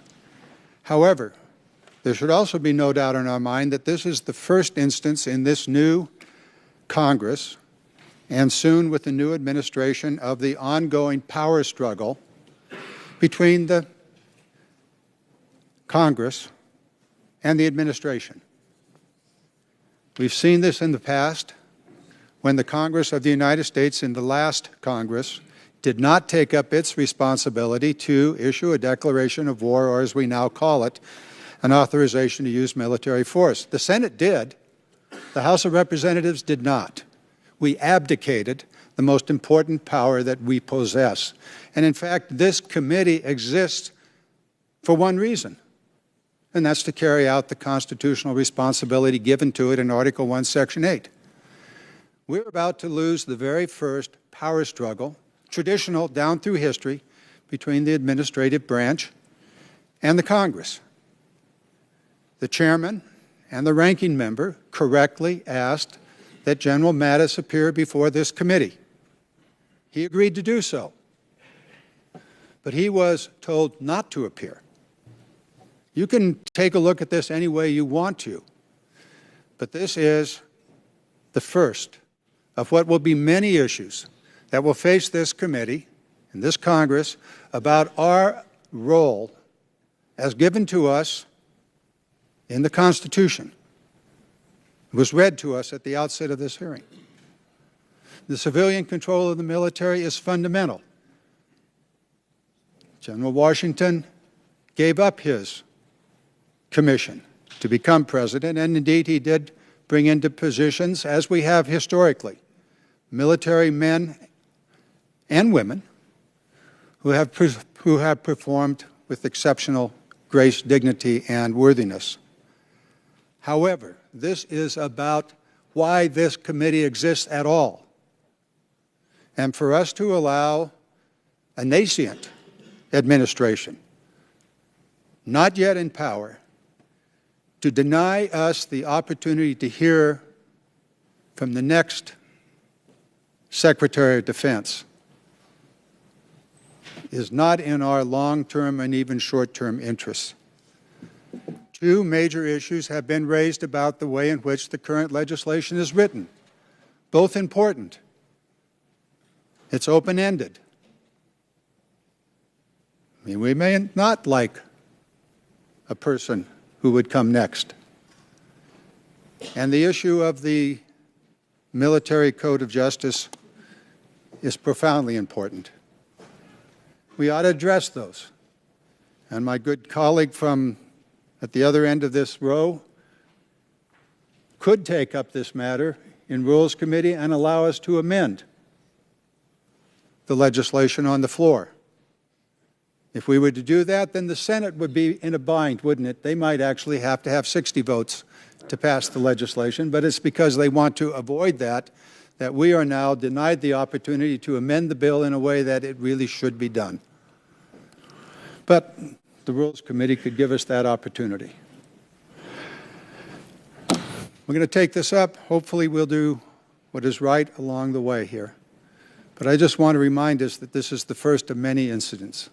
However, there should also be no doubt in our mind that this is the first instance in this new Congress and soon with the new administration of the ongoing power struggle between the Congress and the administration. We've seen this in the past when the Congress of the United States in the last Congress did not take up its responsibility to issue a declaration of war, or as we now call it, an authorization to use military force. The Senate did. The House of Representatives did not. We abdicated the most important power that we possess. And in fact, this committee exists for one reason, and that's to carry out the constitutional responsibility given to it in Article 1, Section 8. We're about to lose the very first power struggle, traditional down through history, between the administrative branch and the Congress. The chairman and the ranking member correctly asked that General Mattis appear before this committee. He agreed to do so, but he was told not to appear. You can take a look at this any way you want to, but this is the first of what will be many issues that will face this committee and this Congress about our role as given to us in the Constitution. It was read to us at the outset of this hearing. The civilian control of the military is fundamental. General Washington gave up his commission to become president, and indeed he did bring into positions, as we have historically, military men and women who have performed with exceptional grace, dignity, and worthiness. However, this is about why this committee exists at all. And for us to allow a nascent administration, not yet in power, to deny us the opportunity to hear from the next Secretary of Defense is not in our long-term and even short-term interests. Two major issues have been raised about the way in which the current legislation is written, both important. It's open-ended. I mean, we may not like a person who would come next. And the issue of the military code of justice is profoundly important. We ought to address those. And my good colleague from at the other end of this row could take up this matter in Rules Committee and allow us to amend the legislation on the floor. If we were to do that, then the Senate would be in a bind, wouldn't it? They might actually have to have 60 votes to pass the legislation, but it's because they want to avoid that we are now denied the opportunity to amend the bill in a way that it really should be done. But the Rules Committee could give us that opportunity. We're going to take this up. Hopefully we'll do what is right along the way here. But I just want to remind us that this is the first of many incidents.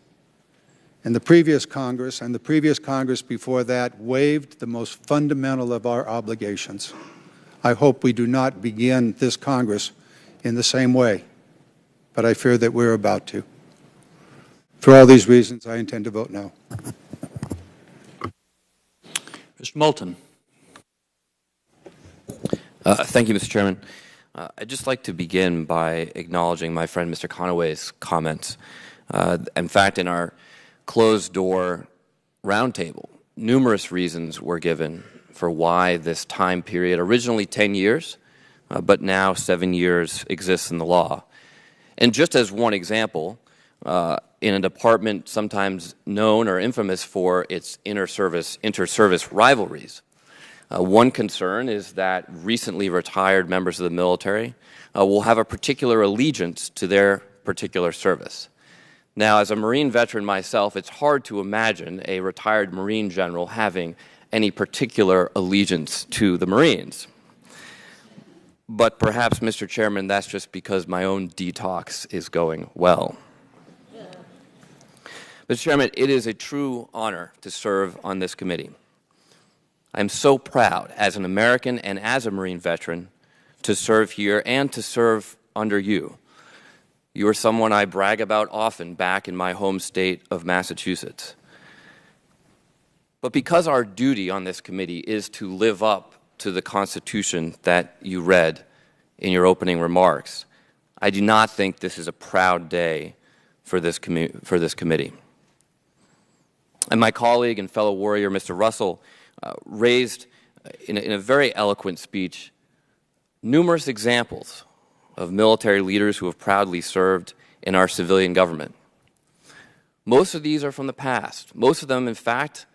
And the previous Congress and the previous Congress before that waived the most fundamental of our obligations. I hope we do not begin this Congress in the same way, but I fear that we're about to. For all these reasons, I intend to vote no. Mr. Moulton. Thank you, Mr. Chairman. I'd just like to begin by acknowledging my friend Mr. Conaway's comments. In fact, in our closed-door roundtable, numerous reasons were given for why this time period, originally 10 years, but now 7 years, exists in the law. And just as one example, in a department sometimes known or infamous for its inter-service rivalries, one concern is that recently retired members of the military will have a particular allegiance to their particular service. Now, as a Marine veteran myself, it's hard to imagine a retired Marine general having any particular allegiance to the Marines. But perhaps, Mr. Chairman, that's just because my own detox is going well. Mr. Chairman, it is a true honor to serve on this committee. I'm so proud, as an American and as a Marine veteran, to serve here and to serve under you. You are someone I brag about often back in my home state of Massachusetts. But because our duty on this committee is to live up to the Constitution that you read in your opening remarks, I do not think this is a proud day for this committee. And my colleague and fellow warrior, Mr. Russell, raised in a very eloquent speech numerous examples of military leaders who have proudly served in our civilian government. Most of these are from the past. Most of them, in fact,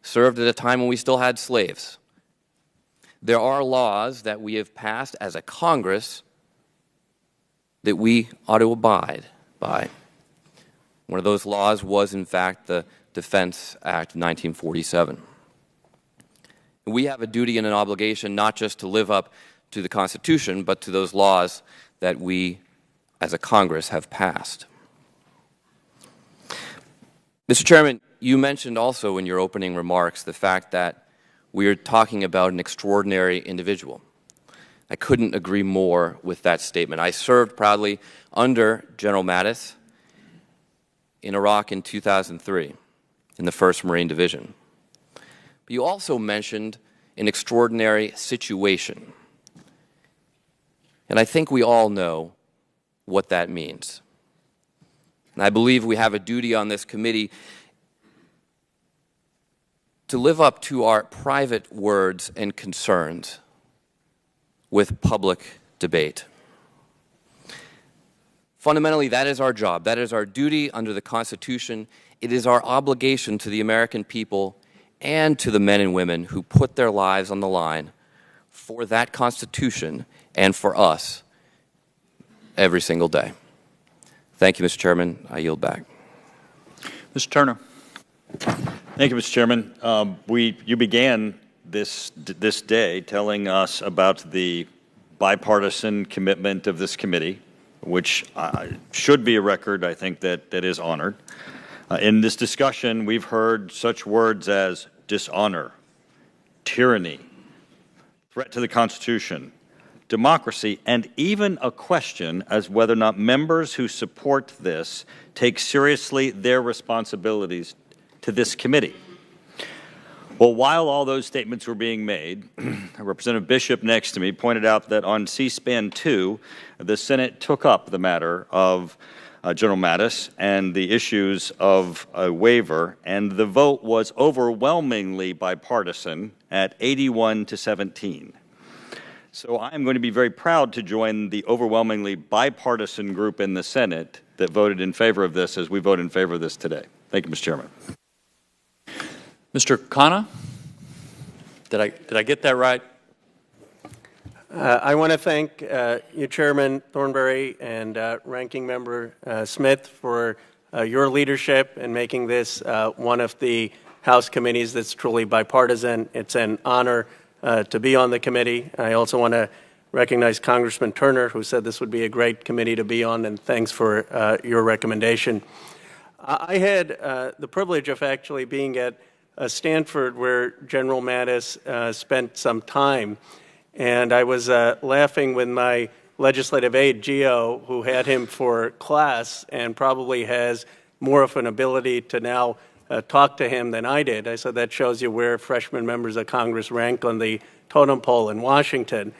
served at a time when we still had slaves. There are laws that we have passed as a Congress that we ought to abide by. One of those laws was, in fact, the Defense Act of 1947. We have a duty and an obligation not just to live up to the Constitution, but to those laws that we, as a Congress, have passed. Mr. Chairman, you mentioned also in your opening remarks the fact that we are talking about an extraordinary individual. I couldn't agree more with that statement. I served proudly under General Mattis in Iraq in 2003 in the 1st Marine Division. But you also mentioned an extraordinary situation. And I think we all know what that means. And I believe we have a duty on this committee to live up to our private words and concerns with public debate. Fundamentally, that is our job. That is our duty under the Constitution. It is our obligation to the American people and to the men and women who put their lives on the line for that Constitution and for us every single day. Thank you, Mr. Chairman. I yield back. Mr. Turner. Thank you, Mr. Chairman. You began this day telling us about the bipartisan commitment of this committee, which should be a record, I think, that is honored. In this discussion, we've heard such words as dishonor, tyranny, threat to the Constitution, democracy, and even a question as whether or not members who support this take seriously their responsibilities to this committee. Well, while all those statements were being made, Representative Bishop next to me pointed out that on C-SPAN 2, the Senate took up the matter of General Mattis and the issues of a waiver, and the vote was overwhelmingly bipartisan at 81-17. So I'm going to be very proud to join the overwhelmingly bipartisan group in the Senate that voted in favor of this as we vote in favor of this today. Thank you, Mr. Chairman. Mr. Khanna, did I get that right? I want to thank you, Chairman Thornberry, and Ranking Member Smith for your leadership in making this one of the House committees that's truly bipartisan. It's an honor to be on the committee. I also want to recognize Congressman Turner, who said this would be a great committee to be on, and thanks for your recommendation. I had the privilege of actually being at Stanford, where General Mattis spent some time. And I was laughing with my legislative aide, Gio, who had him for class and probably has more of an ability to now talk to him than I did. I said, that shows you where freshman members of Congress rank on the totem pole in Washington.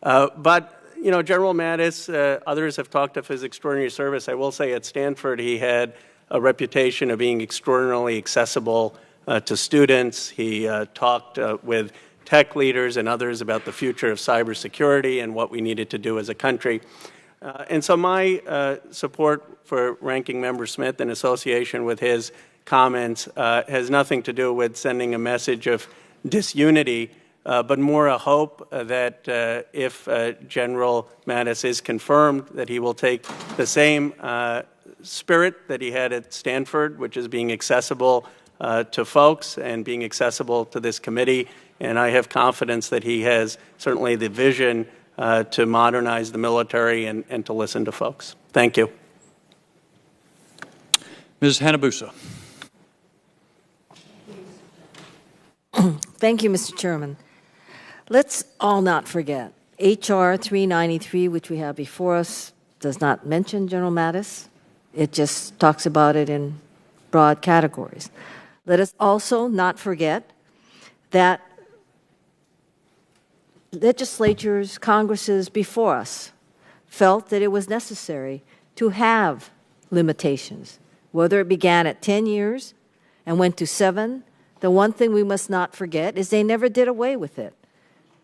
But, you know, General Mattis, others have talked of his extraordinary service. I will say at Stanford, he had a reputation of being extraordinarily accessible to students. He talked with tech leaders and others about the future of cybersecurity and what we needed to do as a country. And so my support for Ranking Member Smith in association with his comments has nothing to do with sending a message of disunity, but more a hope that if General Mattis is confirmed, that he will take the same spirit that he had at Stanford, which is being accessible to folks and being accessible to this committee. And I have confidence that he has certainly the vision to modernize the military and to listen to folks. Thank you. Ms. Hanabusa. Thank you, Mr. Chairman. Let's all not forget, H.R. 393, which we have before us, does not mention General Mattis. It just talks about it in broad categories. Let us also not forget that legislatures, Congresses before us felt that it was necessary to have limitations, whether it began at 10 years and went to 7. The one thing we must not forget is they never did away with it.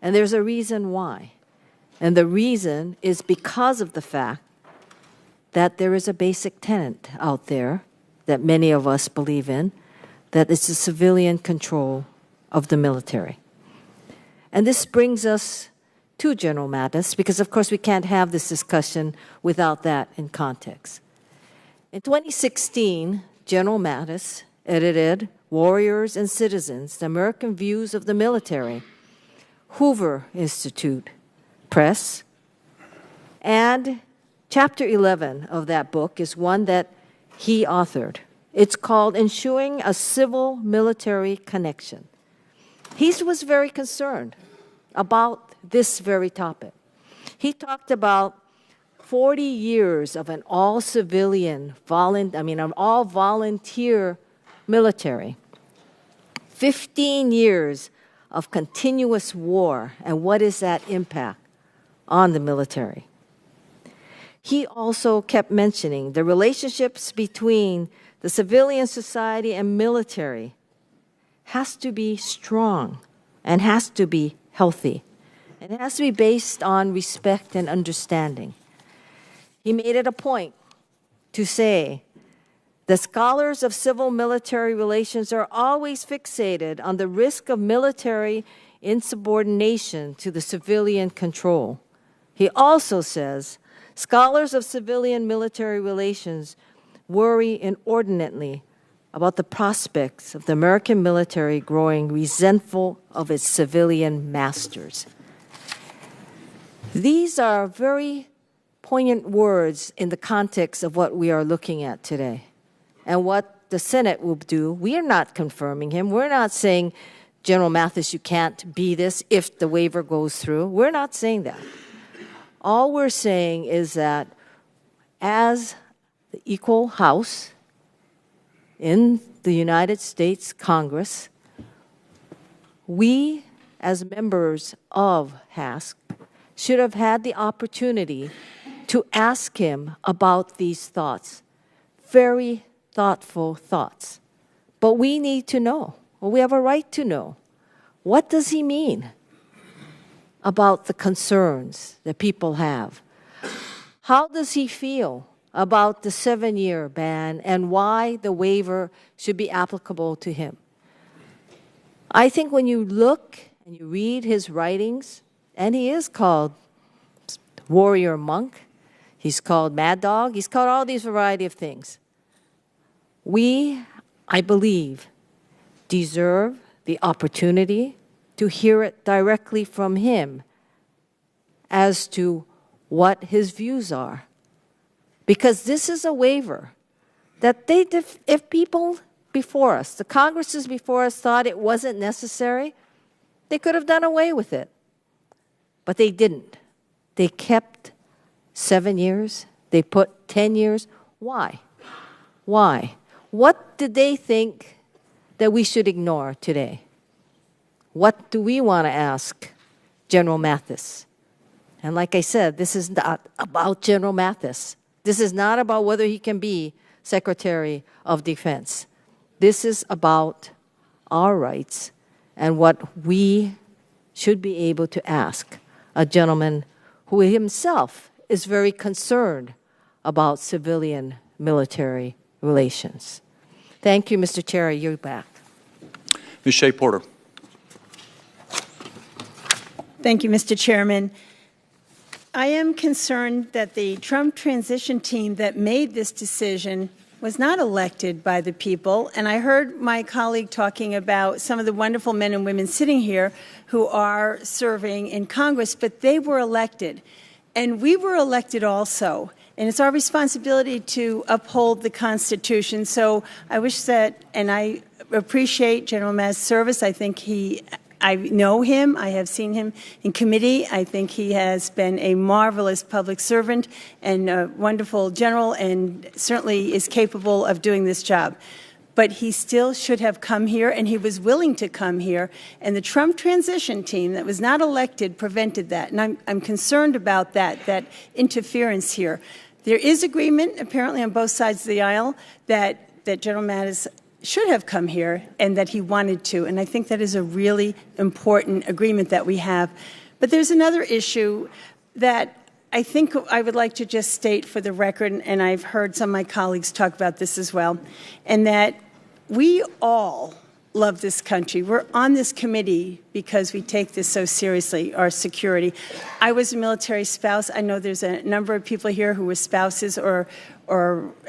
And there's a reason why. And the reason is because of the fact that there is a basic tenet out there that many of us believe in, that it's the civilian control of the military. And this brings us to General Mattis, because of course we can't have this discussion without that in context. In 2016, General Mattis edited Warriors and Citizens, The American Views of the Military, Hoover Institute Press, and Chapter 11 of that book is one that he authored. It's called Ensuring a Civil-Military Connection. He was very concerned about this very topic. He talked about 40 years of an all-civilian, an all-volunteer military, 15 years of continuous war, and what is that impact on the military? He also kept mentioning the relationships between the civilian society and military has to be strong and has to be healthy. And it has to be based on respect and understanding. He made it a point to say the scholars of civil-military relations are always fixated on the risk of military insubordination to the civilian control. He also says scholars of civilian-military relations worry inordinately about the prospects of the American military growing resentful of its civilian masters. These are very poignant words in the context of what we are looking at today and what the Senate will do. We are not confirming him. We're not saying, General Mattis, you can't be this if the waiver goes through. We're not saying that. All we're saying is that as the equal house in the United States Congress, we as members of HASC should have had the opportunity to ask him about these thoughts, very thoughtful thoughts. But we need to know, or we have a right to know, what does he mean about the concerns that people have? How does he feel about the 7-year ban and why the waiver should be applicable to him? I think when you look and you read his writings, and he is called warrior monk, he's called mad dog, he's called all these variety of things. We, I believe, deserve the opportunity to hear it directly from him as to what his views are. Because this is a waiver that if people before us, the Congresses before us, thought it wasn't necessary, they could have done away with it. But they didn't. They kept 7 years. They put 10 years. Why? Why? What did they think that we should ignore today? What do we want to ask General Mattis? And like I said, this is not about General Mattis. This is not about whether he can be Secretary of Defense. This is about our rights and what we should be able to ask a gentleman who himself is very concerned about civilian-military relations. Thank you, Mr. Chair. You're back. Ms. Shea Porter. Thank you, Mr. Chairman. I am concerned that the Trump transition team that made this decision was not elected by the people. And I heard my colleague talking about some of the wonderful men and women sitting here who are serving in Congress, but they were elected. And we were elected also. And it's our responsibility to uphold the Constitution. So I wish that, and I appreciate General Mattis' service. I know him. I have seen him in committee. I think he has been a marvelous public servant and a wonderful general and certainly is capable of doing this job. But he still should have come here, and he was willing to come here. And the Trump transition team that was not elected prevented that. And I'm concerned about that interference here. There is agreement, apparently, on both sides of the aisle that General Mattis should have come here and that he wanted to. And I think that is a really important agreement that we have. But there's another issue that I think I would like to just state for the record, and I've heard some of my colleagues talk about this as well, and that we all love this country. We're on this committee because we take this so seriously, our security. I was a military spouse. I know there's a number of people here who were spouses or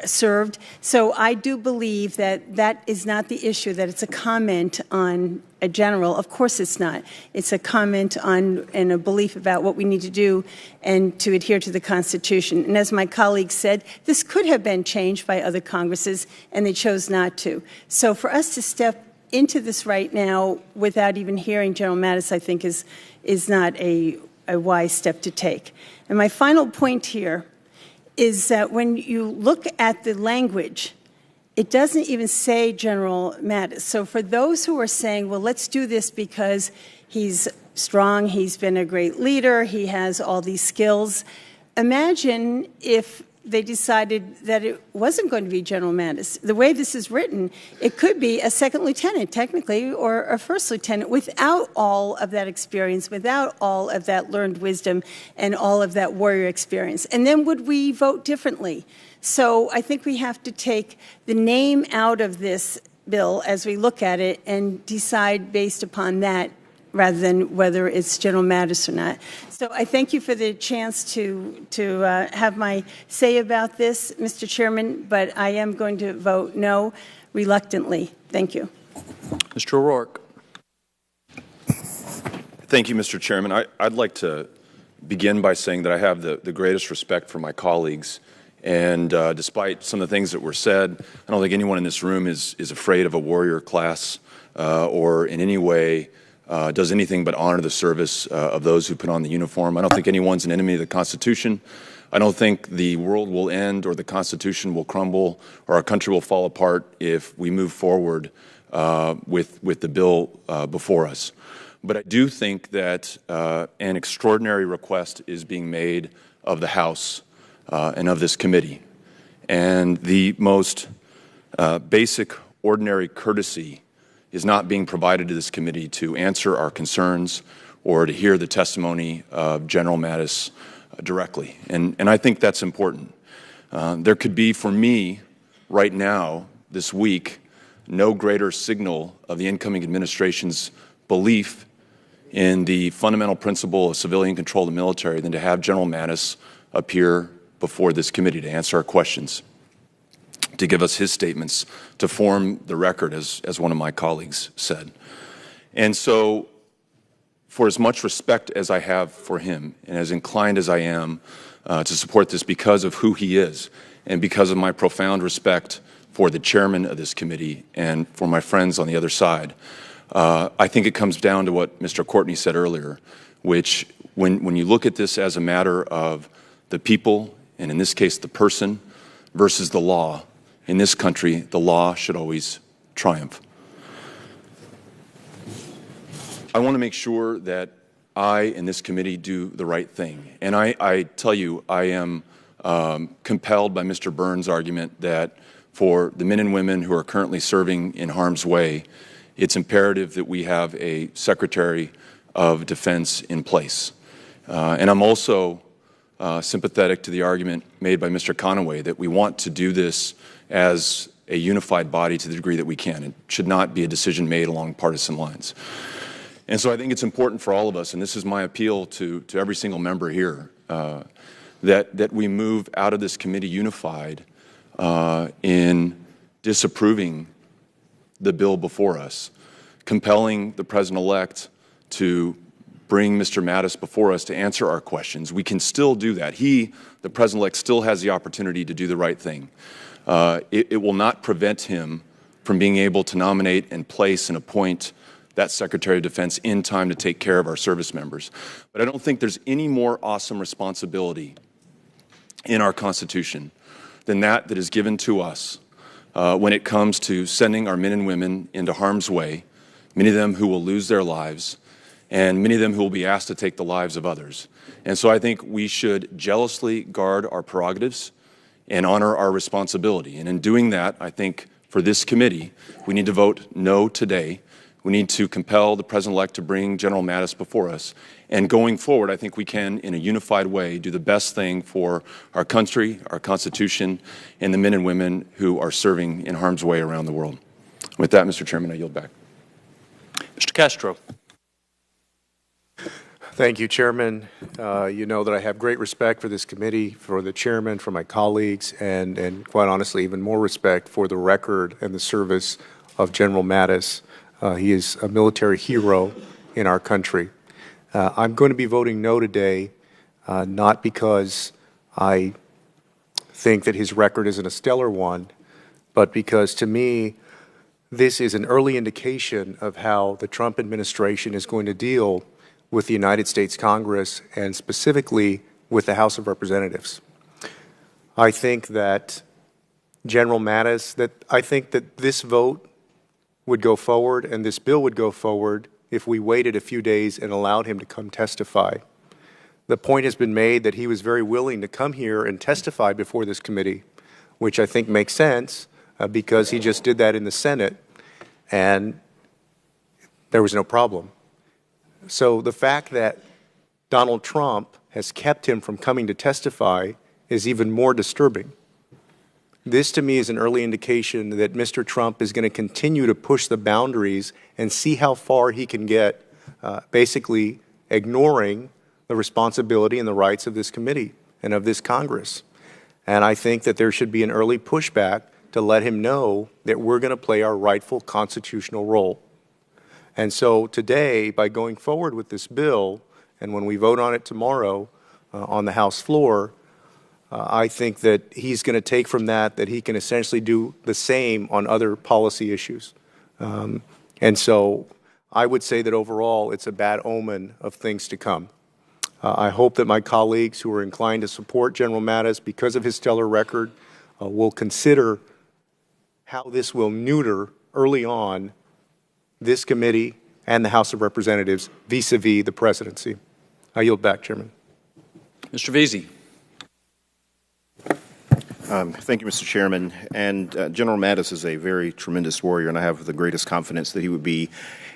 served. So I do believe that that is not the issue, that it's a comment on a general. Of course it's not. It's a comment on and a belief about what we need to do and to adhere to the Constitution. And as my colleague said, this could have been changed by other Congresses, and they chose not to. So for us to step into this right now without even hearing General Mattis, I think is not a wise step to take. And my final point here is that when you look at the language, it doesn't even say General Mattis. So for those who are saying, well, let's do this because he's strong, he's been a great leader, he has all these skills, imagine if they decided that it wasn't going to be General Mattis. The way this is written, it could be a second lieutenant, technically, or a first lieutenant without all of that experience, without all of that learned wisdom and all of that warrior experience. And then would we vote differently? So I think we have to take the name out of this bill as we look at it and decide based upon that rather than whether it's General Mattis or not. So I thank you for the chance to have my say about this, Mr. Chairman, but I am going to vote no reluctantly. Thank you. Mr. O'Rourke. Thank you, Mr. Chairman. I'd like to begin by saying that I have the greatest respect for my colleagues. And despite some of the things that were said, I don't think anyone in this room is afraid of a warrior class or in any way does anything but honor the service of those who put on the uniform. I don't think anyone's an enemy of the Constitution. I don't think the world will end or the Constitution will crumble or our country will fall apart if we move forward with the bill before us. But I do think that an extraordinary request is being made of the House and of this committee. And the most basic, ordinary courtesy is not being provided to this committee to answer our concerns or to hear the testimony of General Mattis directly. And I think that's important. There could be, for me, right now, this week, no greater signal of the incoming administration's belief in the fundamental principle of civilian control of the military than to have General Mattis appear before this committee to answer our questions, to give us his statements, to form the record, as one of my colleagues said. And so, for as much respect as I have for him, and as inclined as I am to support this because of who he is, and because of my profound respect for the chairman of this committee and for my friends on the other side, I think it comes down to what Mr. Courtney said earlier, which when you look at this as a matter of the people, and in this case the person, versus the law, in this country, the law should always triumph. I want to make sure that I and this committee do the right thing. And I tell you, I am compelled by Mr. Burns' argument that for the men and women who are currently serving in harm's way, it's imperative that we have a Secretary of Defense in place. And I'm also sympathetic to the argument made by Mr. Conaway that we want to do this as a unified body to the degree that we can. It should not be a decision made along partisan lines. And so I think it's important for all of us, and this is my appeal to every single member here, that we move out of this committee unified in disapproving the bill before us, compelling the President-elect to bring Mr. Mattis before us to answer our questions. We can still do that. He, the President-elect, still has the opportunity to do the right thing. It will not prevent him from being able to nominate and place and appoint that Secretary of Defense in time to take care of our service members. But I don't think there's any more awesome responsibility in our Constitution than that is given to us when it comes to sending our men and women into harm's way, many of them who will lose their lives, and many of them who will be asked to take the lives of others. And so I think we should jealously guard our prerogatives and honor our responsibility. And in doing that, I think for this committee, we need to vote no today. We need to compel the President-elect to bring General Mattis before us. And going forward, I think we can, in a unified way, do the best thing for our country, our Constitution, and the men and women who are serving in harm's way around the world. With that, Mr. Chairman, I yield back. Mr. Castro. Thank you, Chairman. You know that I have great respect for this committee, for the chairman, for my colleagues, and quite honestly, even more respect for the record and the service of General Mattis. He is a military hero in our country. I'm going to be voting no today, not because I think that his record isn't a stellar one, but because to me, this is an early indication of how the Trump administration is going to deal with the United States Congress and specifically with the House of Representatives. I think that General Mattis, I think that this vote would go forward and this bill would go forward if we waited a few days and allowed him to come testify. The point has been made that he was very willing to come here and testify before this committee, which I think makes sense because he just did that in the Senate and there was no problem. So the fact that Donald Trump has kept him from coming to testify is even more disturbing. This, to me, is an early indication that Mr. Trump is going to continue to push the boundaries and see how far he can get, basically ignoring the responsibility and the rights of this committee and of this Congress. And I think that there should be an early pushback to let him know that we're going to play our rightful constitutional role. And so today, by going forward with this bill, and when we vote on it tomorrow on the House floor, I think that he's going to take from that he can essentially do the same on other policy issues. And so I would say that overall it's a bad omen of things to come. I hope that my colleagues who are inclined to support General Mattis because of his stellar record will consider how this will neuter early on this committee and the House of Representatives vis-a-vis the presidency. I yield back, Chairman. Mr. Veazey. Thank you, Mr. Chairman. And General Mattis is a very tremendous warrior, and I have the greatest confidence that he would be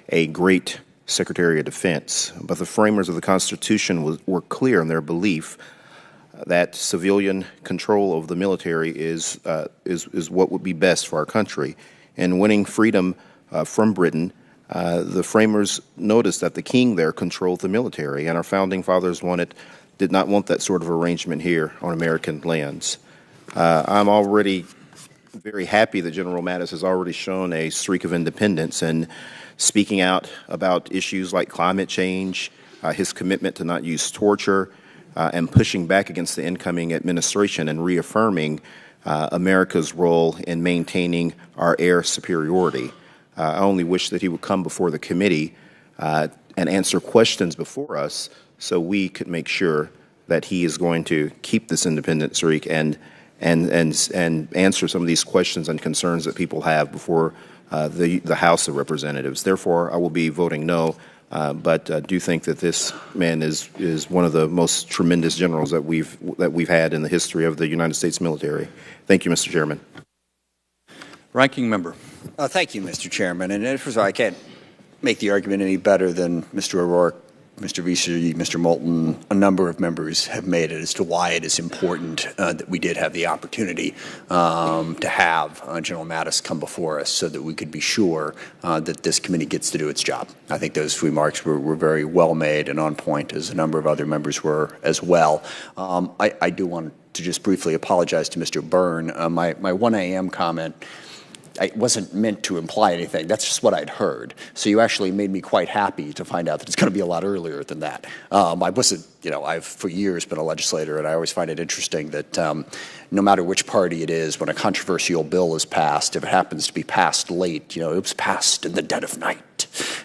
a great Secretary of Defense. But the framers of the Constitution were clear in their belief that civilian control of the military is what would be best for our country. And winning freedom from Britain, the framers noticed that the king there controlled the military, and our founding fathers did not want that sort of arrangement here on American lands. I'm already very happy that General Mattis has already shown a streak of independence and speaking out about issues like climate change, his commitment to not use torture, and pushing back against the incoming administration and reaffirming America's role in maintaining our air superiority. I only wish that he would come before the committee and answer questions before us so we could make sure that he is going to keep this independent streak and answer some of these questions and concerns that people have before the House of Representatives. Therefore, I will be voting no, but do think that this man is one of the most tremendous generals that we've had in the history of the United States military. Thank you, Mr. Chairman. Ranking Member. Thank you, Mr. Chairman. And first of all, I can't make the argument any better than Mr. O'Rourke, Mr. Veazey, Mr. Moulton, a number of members have made it as to why it is important that we did have the opportunity to have General Mattis come before us so that we could be sure that this committee gets to do its job. I think those remarks were very well made and on point, as a number of other members were as well. I do want to just briefly apologize to Mr. Byrne. My 1 a.m. comment, I wasn't meant to imply anything. That's just what I'd heard. So you actually made me quite happy to find out that it's going to be a lot earlier than that. I wasn't, I've for years been a legislator, and I always find it interesting that no matter which party it is, when a controversial bill is passed, if it happens to be passed late, it was passed in the dead of night.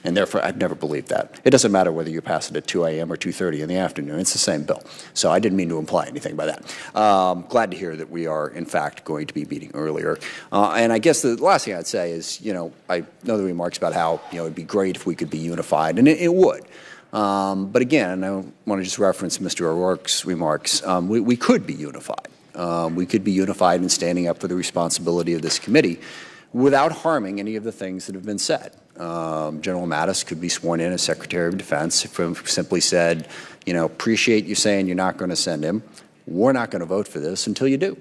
And therefore, I've never believed that. It doesn't matter whether you pass it at 2 a.m. or 2:30 in the afternoon. It's the same bill. So I didn't mean to imply anything by that. Glad to hear that we are, in fact, going to be meeting earlier. And I guess the last thing I'd say is, I know the remarks about how, it would be great if we could be unified, and it would. But again, I want to just reference Mr. O'Rourke's remarks. We could be unified. We could be unified in standing up for the responsibility of this committee without harming any of the things that have been said. General Mattis could be sworn in as Secretary of Defense if we simply said, you know, appreciate you saying you're not going to send him. We're not going to vote for this until you do.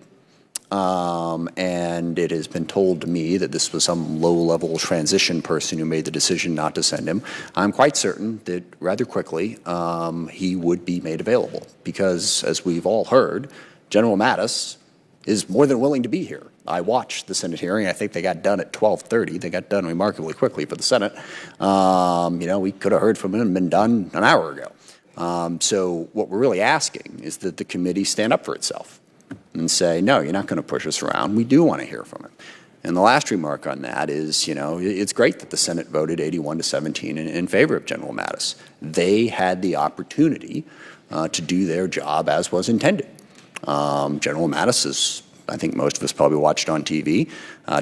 And it has been told to me that this was some low-level transition person who made the decision not to send him. I'm quite certain that rather quickly he would be made available because, as we've all heard, General Mattis is more than willing to be here. I watched the Senate hearing. I think they got done at 12:30. They got done remarkably quickly for the Senate. You know, we could have heard from him and been done an hour ago. So what we're really asking is that the committee stand up for itself and say, no, you're not going to push us around. We do want to hear from him. And the last remark on that is, you know, it's great that the Senate voted 81-17 in favor of General Mattis. They had the opportunity to do their job as was intended. General Mattis, as I think most of us probably watched on TV,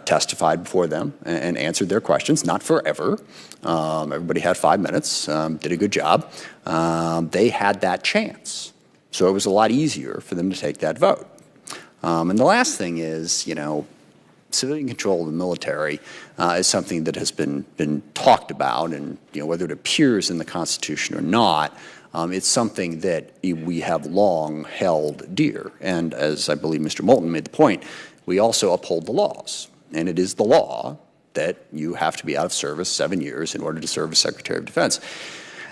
testified before them and answered their questions, not forever. Everybody had 5 minutes, did a good job. They had that chance. So it was a lot easier for them to take that vote. And the last thing is, you know, civilian control of the military is something that has been talked about, and you know, whether it appears in the Constitution or not, it's something that we have long held dear. And as I believe Mr. Moulton made the point, we also uphold the laws. And it is the law that you have to be out of service 7 years in order to serve as Secretary of Defense.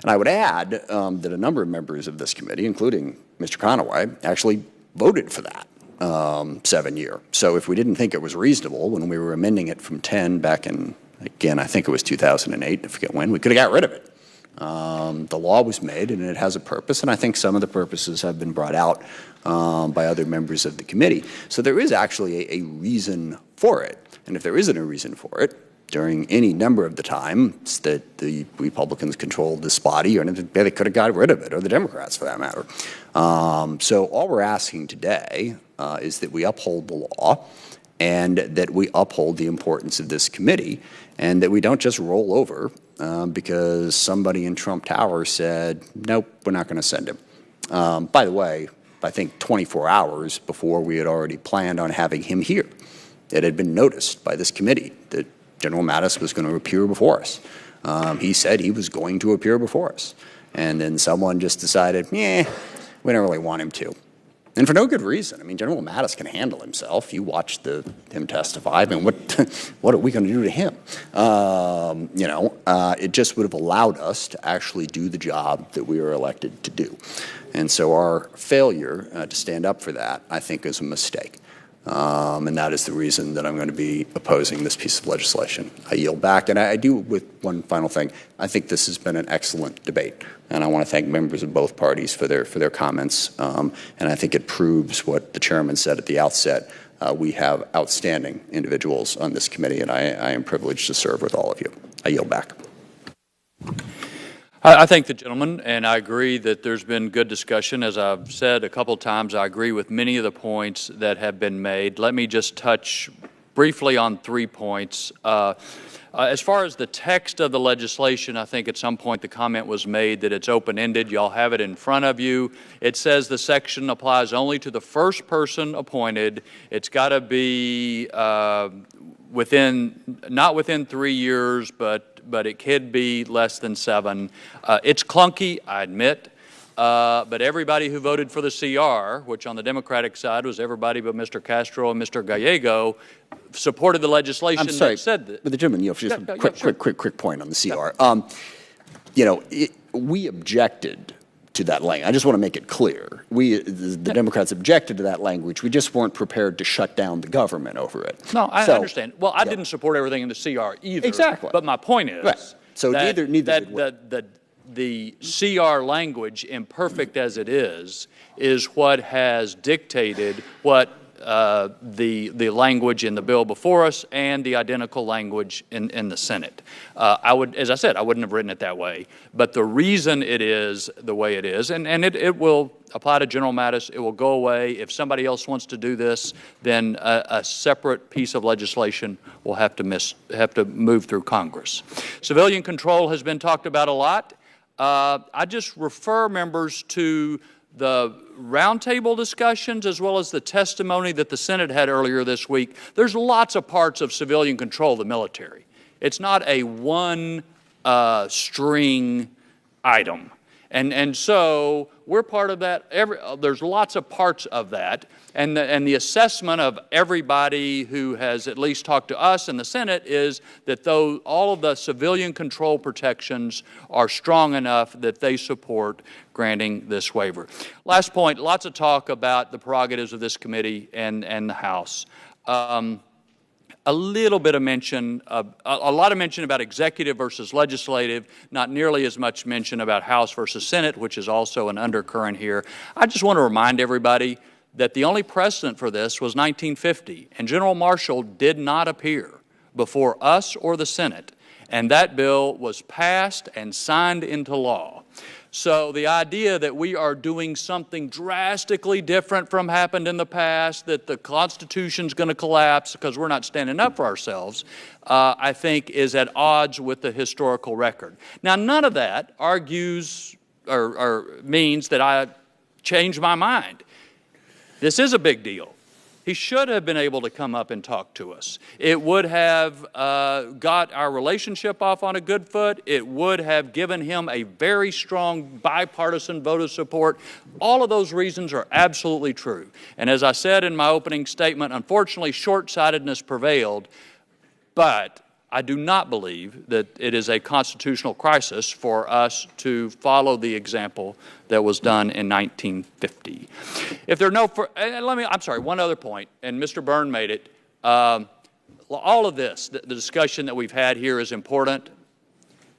And I would add that a number of members of this committee, including Mr. Conaway, actually voted for that 7-year. So if we didn't think it was reasonable when we were amending it from 10 back in, again, I think it was 2008, I forget when, we could have got rid of it. The law was made and it has a purpose, and I think some of the purposes have been brought out by other members of the committee. So there is actually a reason for it. And if there isn't a reason for it, during any number of the times that the Republicans controlled this body, or they could have got rid of it, or the Democrats for that matter. So all we're asking today is that we uphold the law and that we uphold the importance of this committee and that we don't just roll over because somebody in Trump Tower said, nope, we're not going to send him. By the way, I think 24 hours before we had already planned on having him here, it had been noticed by this committee that General Mattis was going to appear before us. He said he was going to appear before us. And then someone just decided, we don't really want him to. And for no good reason. I mean, General Mattis can handle himself. You watched him testify. I mean, what are we going to do to him? It just would have allowed us to actually do the job that we were elected to do. And so our failure to stand up for that, I think, is a mistake. And that is the reason that I'm going to be opposing this piece of legislation. I yield back. And I do with one final thing. I think this has been an excellent debate. And I want to thank members of both parties for their comments. And I think it proves what the chairman said at the outset. We have outstanding individuals on this committee, and I am privileged to serve with all of you. I yield back. I thank the gentleman, and I agree that there's been good discussion. As I've said a couple times, I agree with many of the points that have been made. Let me just touch briefly on 3 points. As far as the text of the legislation, I think at some point the comment was made that it's open-ended. Y'all have it in front of you. It says the section applies only to the first person appointed. It's got to be not within 3 years, but it could be less than 7. It's clunky, I admit, but everybody who voted for the CR, which on the Democratic side was everybody but Mr. Castro and Mr. Gallego, supported the legislation that said that. But the gentleman, just a quick point on the CR. We objected to that language. I just want to make it clear. The Democrats objected to that language. We just weren't prepared to shut down the government over it. No, I understand. Well, I didn't support everything in the CR either. Exactly. But my point is so that the CR language, imperfect as it is what has dictated what the language in the bill before us and the identical language in the Senate. As I said, I wouldn't have written it that way. But the reason it is the way it is, and it will apply to General Mattis, it will go away. If somebody else wants to do this, then a separate piece of legislation will have to move through Congress. Civilian control has been talked about a lot. I just refer members to the roundtable discussions as well as the testimony that the Senate had earlier this week. There's lots of parts of civilian control of the military. It's not a one string item. And so we're part of that. There's lots of parts of that. And the assessment of everybody who has at least talked to us in the Senate is that though all of the civilian control protections are strong enough that they support granting this waiver. Last point, lots of talk about the prerogatives of this committee and the House. A little bit of mention, a lot of mention about executive versus legislative, not nearly as much mention about House versus Senate, which is also an undercurrent here. I just want to remind everybody that the only precedent for this was 1950, and General Marshall did not appear before us or the Senate, and that bill was passed and signed into law. So the idea that we are doing something drastically different from happened in the past, that the Constitution's going to collapse because we're not standing up for ourselves, I think is at odds with the historical record. Now, none of that argues or means that I change my mind. This is a big deal. He should have been able to come up and talk to us. It would have got our relationship off on a good foot. It would have given him a very strong bipartisan vote of support. All of those reasons are absolutely true. And as I said in my opening statement, unfortunately, short-sightedness prevailed, but I do not believe that it is a constitutional crisis for us to follow the example that was done in 1950. If there are no, I'm sorry, one other point, and Mr. Byrne made it. All of this, the discussion that we've had here is important,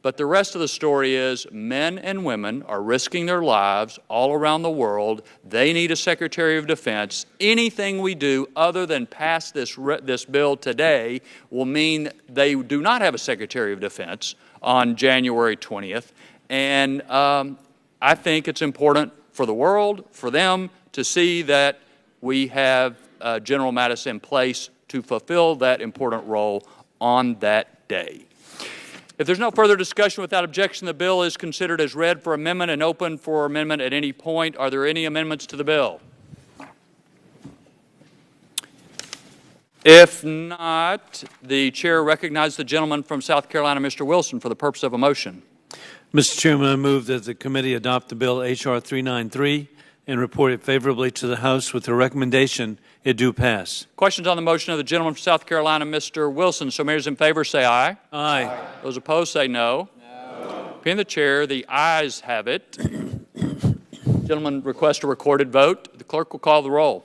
but the rest of the story is men and women are risking their lives all around the world. They need a Secretary of Defense. Anything we do other than pass this bill today will mean they do not have a Secretary of Defense on January 20th. And I think it's important for the world, for them, to see that we have General Mattis in place to fulfill that important role on that day. If there's no further discussion without objection, the bill is considered as read for amendment and open for amendment at any point. Are there any amendments to the bill? If not, the chair recognizes the gentleman from South Carolina, Mr. Wilson, for the purpose of a motion. Mr. Chairman, I move that the committee adopt the bill H.R. 393 and report it favorably to the House with the recommendation it do pass. Questions on the motion of the gentleman from South Carolina, Mr. Wilson. So, members in favor say aye. Aye. Those opposed say no. No. Being the chair, the ayes have it. Gentleman request a recorded vote. The clerk will call the roll.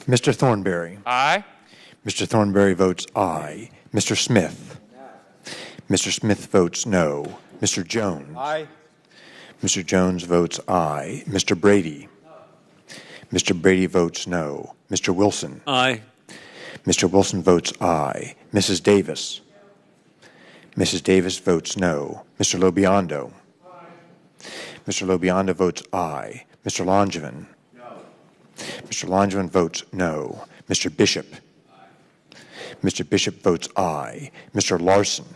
Mr. Thornberry. Aye. Mr. Thornberry votes aye. Mr. Smith. No. Mr. Smith votes no. Mr. Jones. Aye. Mr. Jones votes aye. Mr. Brady. No. Mr. Brady votes no. Mr. Wilson. Aye. Mr. Wilson votes aye. Mrs. Davis. No. Mrs. Davis votes no. Mr. Lobiondo. Aye. Mr. Lobiondo votes aye. Mr. Langevin. No. Mr. Langevin votes no. Mr. Bishop. Aye. Mr. Bishop votes aye. Mr. Larson.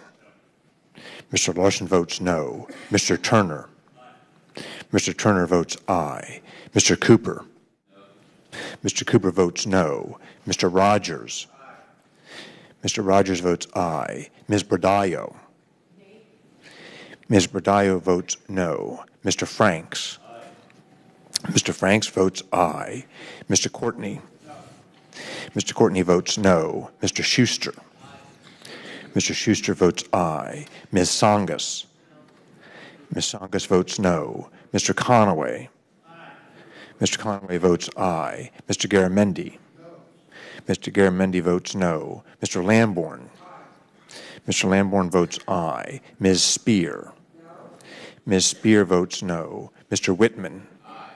No. Mr. Larson votes no. Mr. Turner. Aye. Mr. Turner votes aye. Mr. Cooper. No. Mr. Cooper votes no. Mr. Rogers. Aye. Mr. Rogers votes aye. Ms. Bordallo. Ms. Bordallo votes no. Mr. Franks. Aye. Mr. Franks votes aye. Mr. Courtney. No. Mr. Courtney votes no. Mr. Schuster. Aye. Mr. Schuster votes aye. Ms. Songas. No. Ms. Songas votes no. Mr. Conaway. Aye. Mr. Conaway votes aye. Mr. Garamendi. No. Mr. Garamendi votes no. Mr. Lamborn. Aye. Mr. Lamborn votes aye. Ms. Spear. No. Ms. Spear votes no. Mr. Whitman. Aye.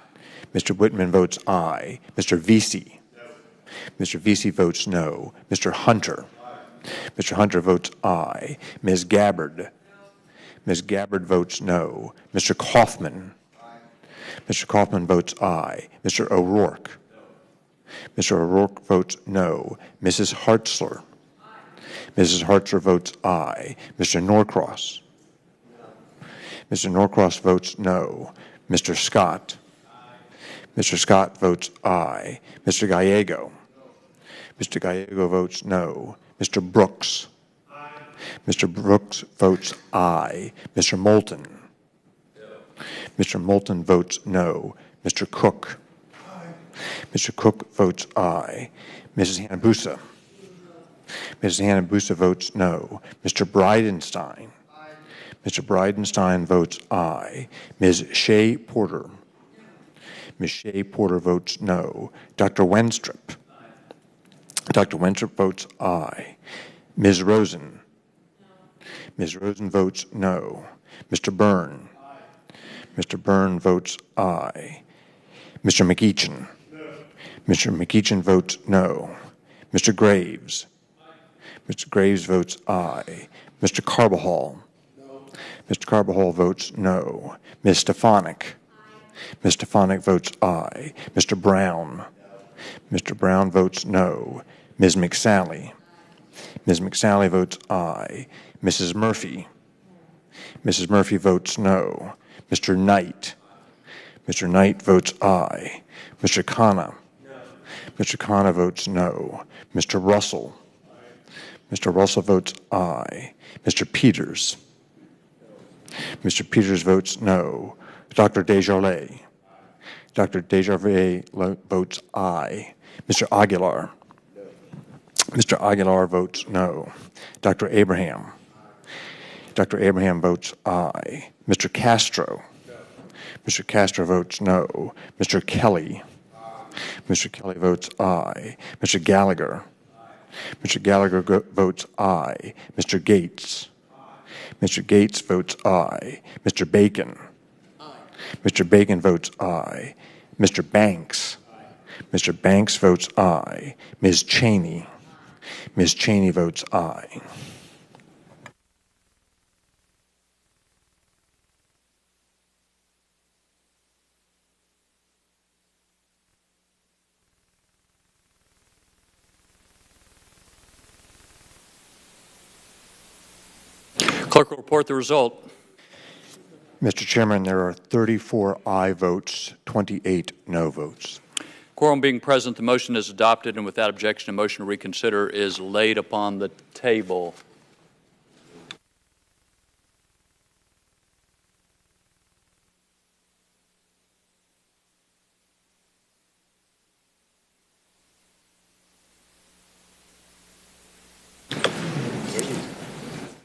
Mr. Whitman votes aye. Mr. Vesey. No. Mr. Vesey votes no. Mr. Hunter. Aye. Mr. Hunter votes aye. Ms. Gabbard. No. Ms. Gabbard votes no. Mr. Kaufman. Aye. Mr. Kaufman votes aye. Mr. O'Rourke. No. Mr. O'Rourke votes no. Mrs. Hartzler. Aye. Mrs. Hartzler votes aye. Mr. Norcross. No. Mr. Norcross votes no. Mr. Scott. Aye. Mr. Scott votes aye. Mr. Gallego. No. Mr. Gallego votes no. Mr. Brooks. Aye. Mr. Brooks votes aye. Mr. Moulton? Mr. Moulton votes no. Mr. Cook? Mr. Cook votes aye. Mrs. Hanabusa? Mrs. Hanabusa votes no. Mr. Bridenstine? Mr. Bridenstine votes aye. Ms. Shea Porter? Ms. Shea Porter votes no. Dr. Wenstrup? Dr. Wenstrup votes aye. Ms. Rosen? Ms. Rosen votes no. Mr. Byrne? Mr. Byrne votes aye. Mr. McEachin? Mr. McEachin votes no. Mr. Graves? Mr. Graves votes aye. Mr. Carbajal? Mr. Carbajal votes no. Ms. Stefanik? Ms. Stefanik votes aye. Mr. Brown? Mr. Brown votes no. Ms. McSally? Ms. McSally votes aye. Mrs. Murphy? Mrs. Murphy votes no. Mr. Knight? Mr. Knight votes aye. Mr. Khanna? Mr. Khanna votes no. Mr. Russell? Mr. Russell votes aye. Mr. Peters? Mr. Peters votes no. Dr. Desjardins? Dr. Desjardins votes aye. Mr. Aguilar? Mr. Aguilar votes no. Dr. Abraham? Dr. Abraham votes aye. Mr. Castro? Mr. Castro votes no. Mr. Kelly? Mr. Kelly votes aye. Mr. Gallagher? Mr. Gallagher votes aye. Mr. Gates? Mr. Gates votes aye. Mr. Bacon? Mr. Bacon votes aye. Mr. Banks? Mr. Banks votes aye. Ms. Cheney? Ms. Cheney votes aye. Clerk will report the result. Mr. Chairman, there are 34 aye votes, 28 no votes. Quorum being present, the motion is adopted, and without objection, a motion to reconsider is laid upon the table.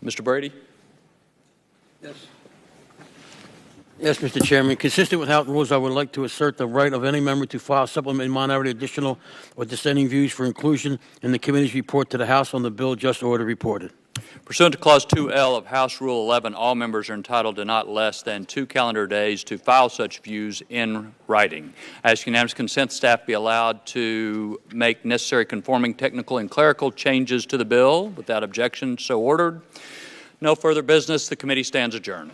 Mr. Brady? Yes. Yes, Mr. Chairman. Consistent with House rules, I would like to assert the right of any member to file supplementary, minority, additional, or dissenting views for inclusion in the committee's report to the House on the bill just ordered reported. Pursuant to Clause 2L of House Rule 11, all members are entitled to not less than 2 calendar days to file such views in writing. I ask unanimous consent staff be allowed to make necessary conforming technical and clerical changes to the bill. Without objection, so ordered. No further business. The committee stands adjourned.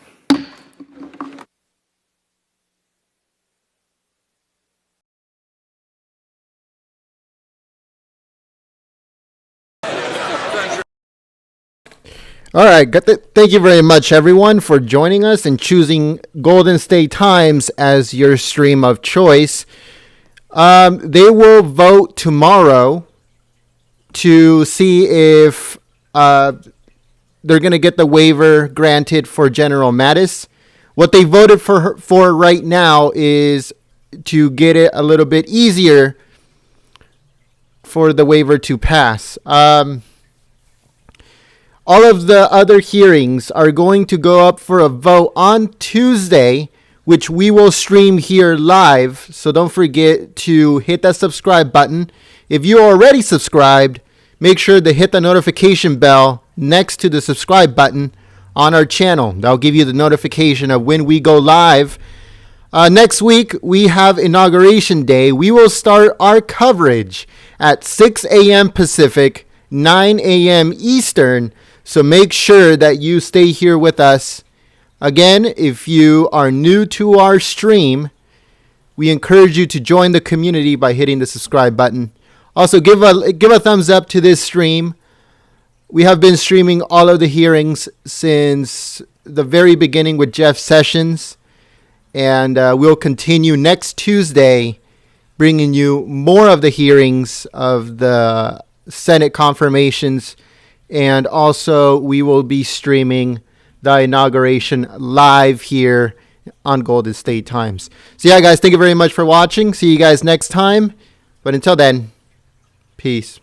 All right. Thank you very much, everyone, for joining us and choosing Golden State Times as your stream of choice. They will vote tomorrow to see if they're going to get the waiver granted for General Mattis. What they voted for right now is to get it a little bit easier for the waiver to pass. All of the other hearings are going to go up for a vote on Tuesday, which we will stream here live. So don't forget to hit that subscribe button. If you are already subscribed, make sure to hit the notification bell next to the subscribe button on our channel. That'll give you the notification of when we go live. Next week, we have Inauguration Day. We will start our coverage at 6 a.m. Pacific, 9 a.m. Eastern. So make sure that you stay here with us. Again, if you are new to our stream, we encourage you to join the community by hitting the subscribe button. Also, give a thumbs up to this stream. We have been streaming all of the hearings since the very beginning with Jeff Sessions. And we'll continue next Tuesday bringing you more of the hearings of the Senate confirmations And also, we will be streaming the inauguration live here on Golden State Times. So yeah, guys, thank you very much for watching. See you guys next time. But until then, peace.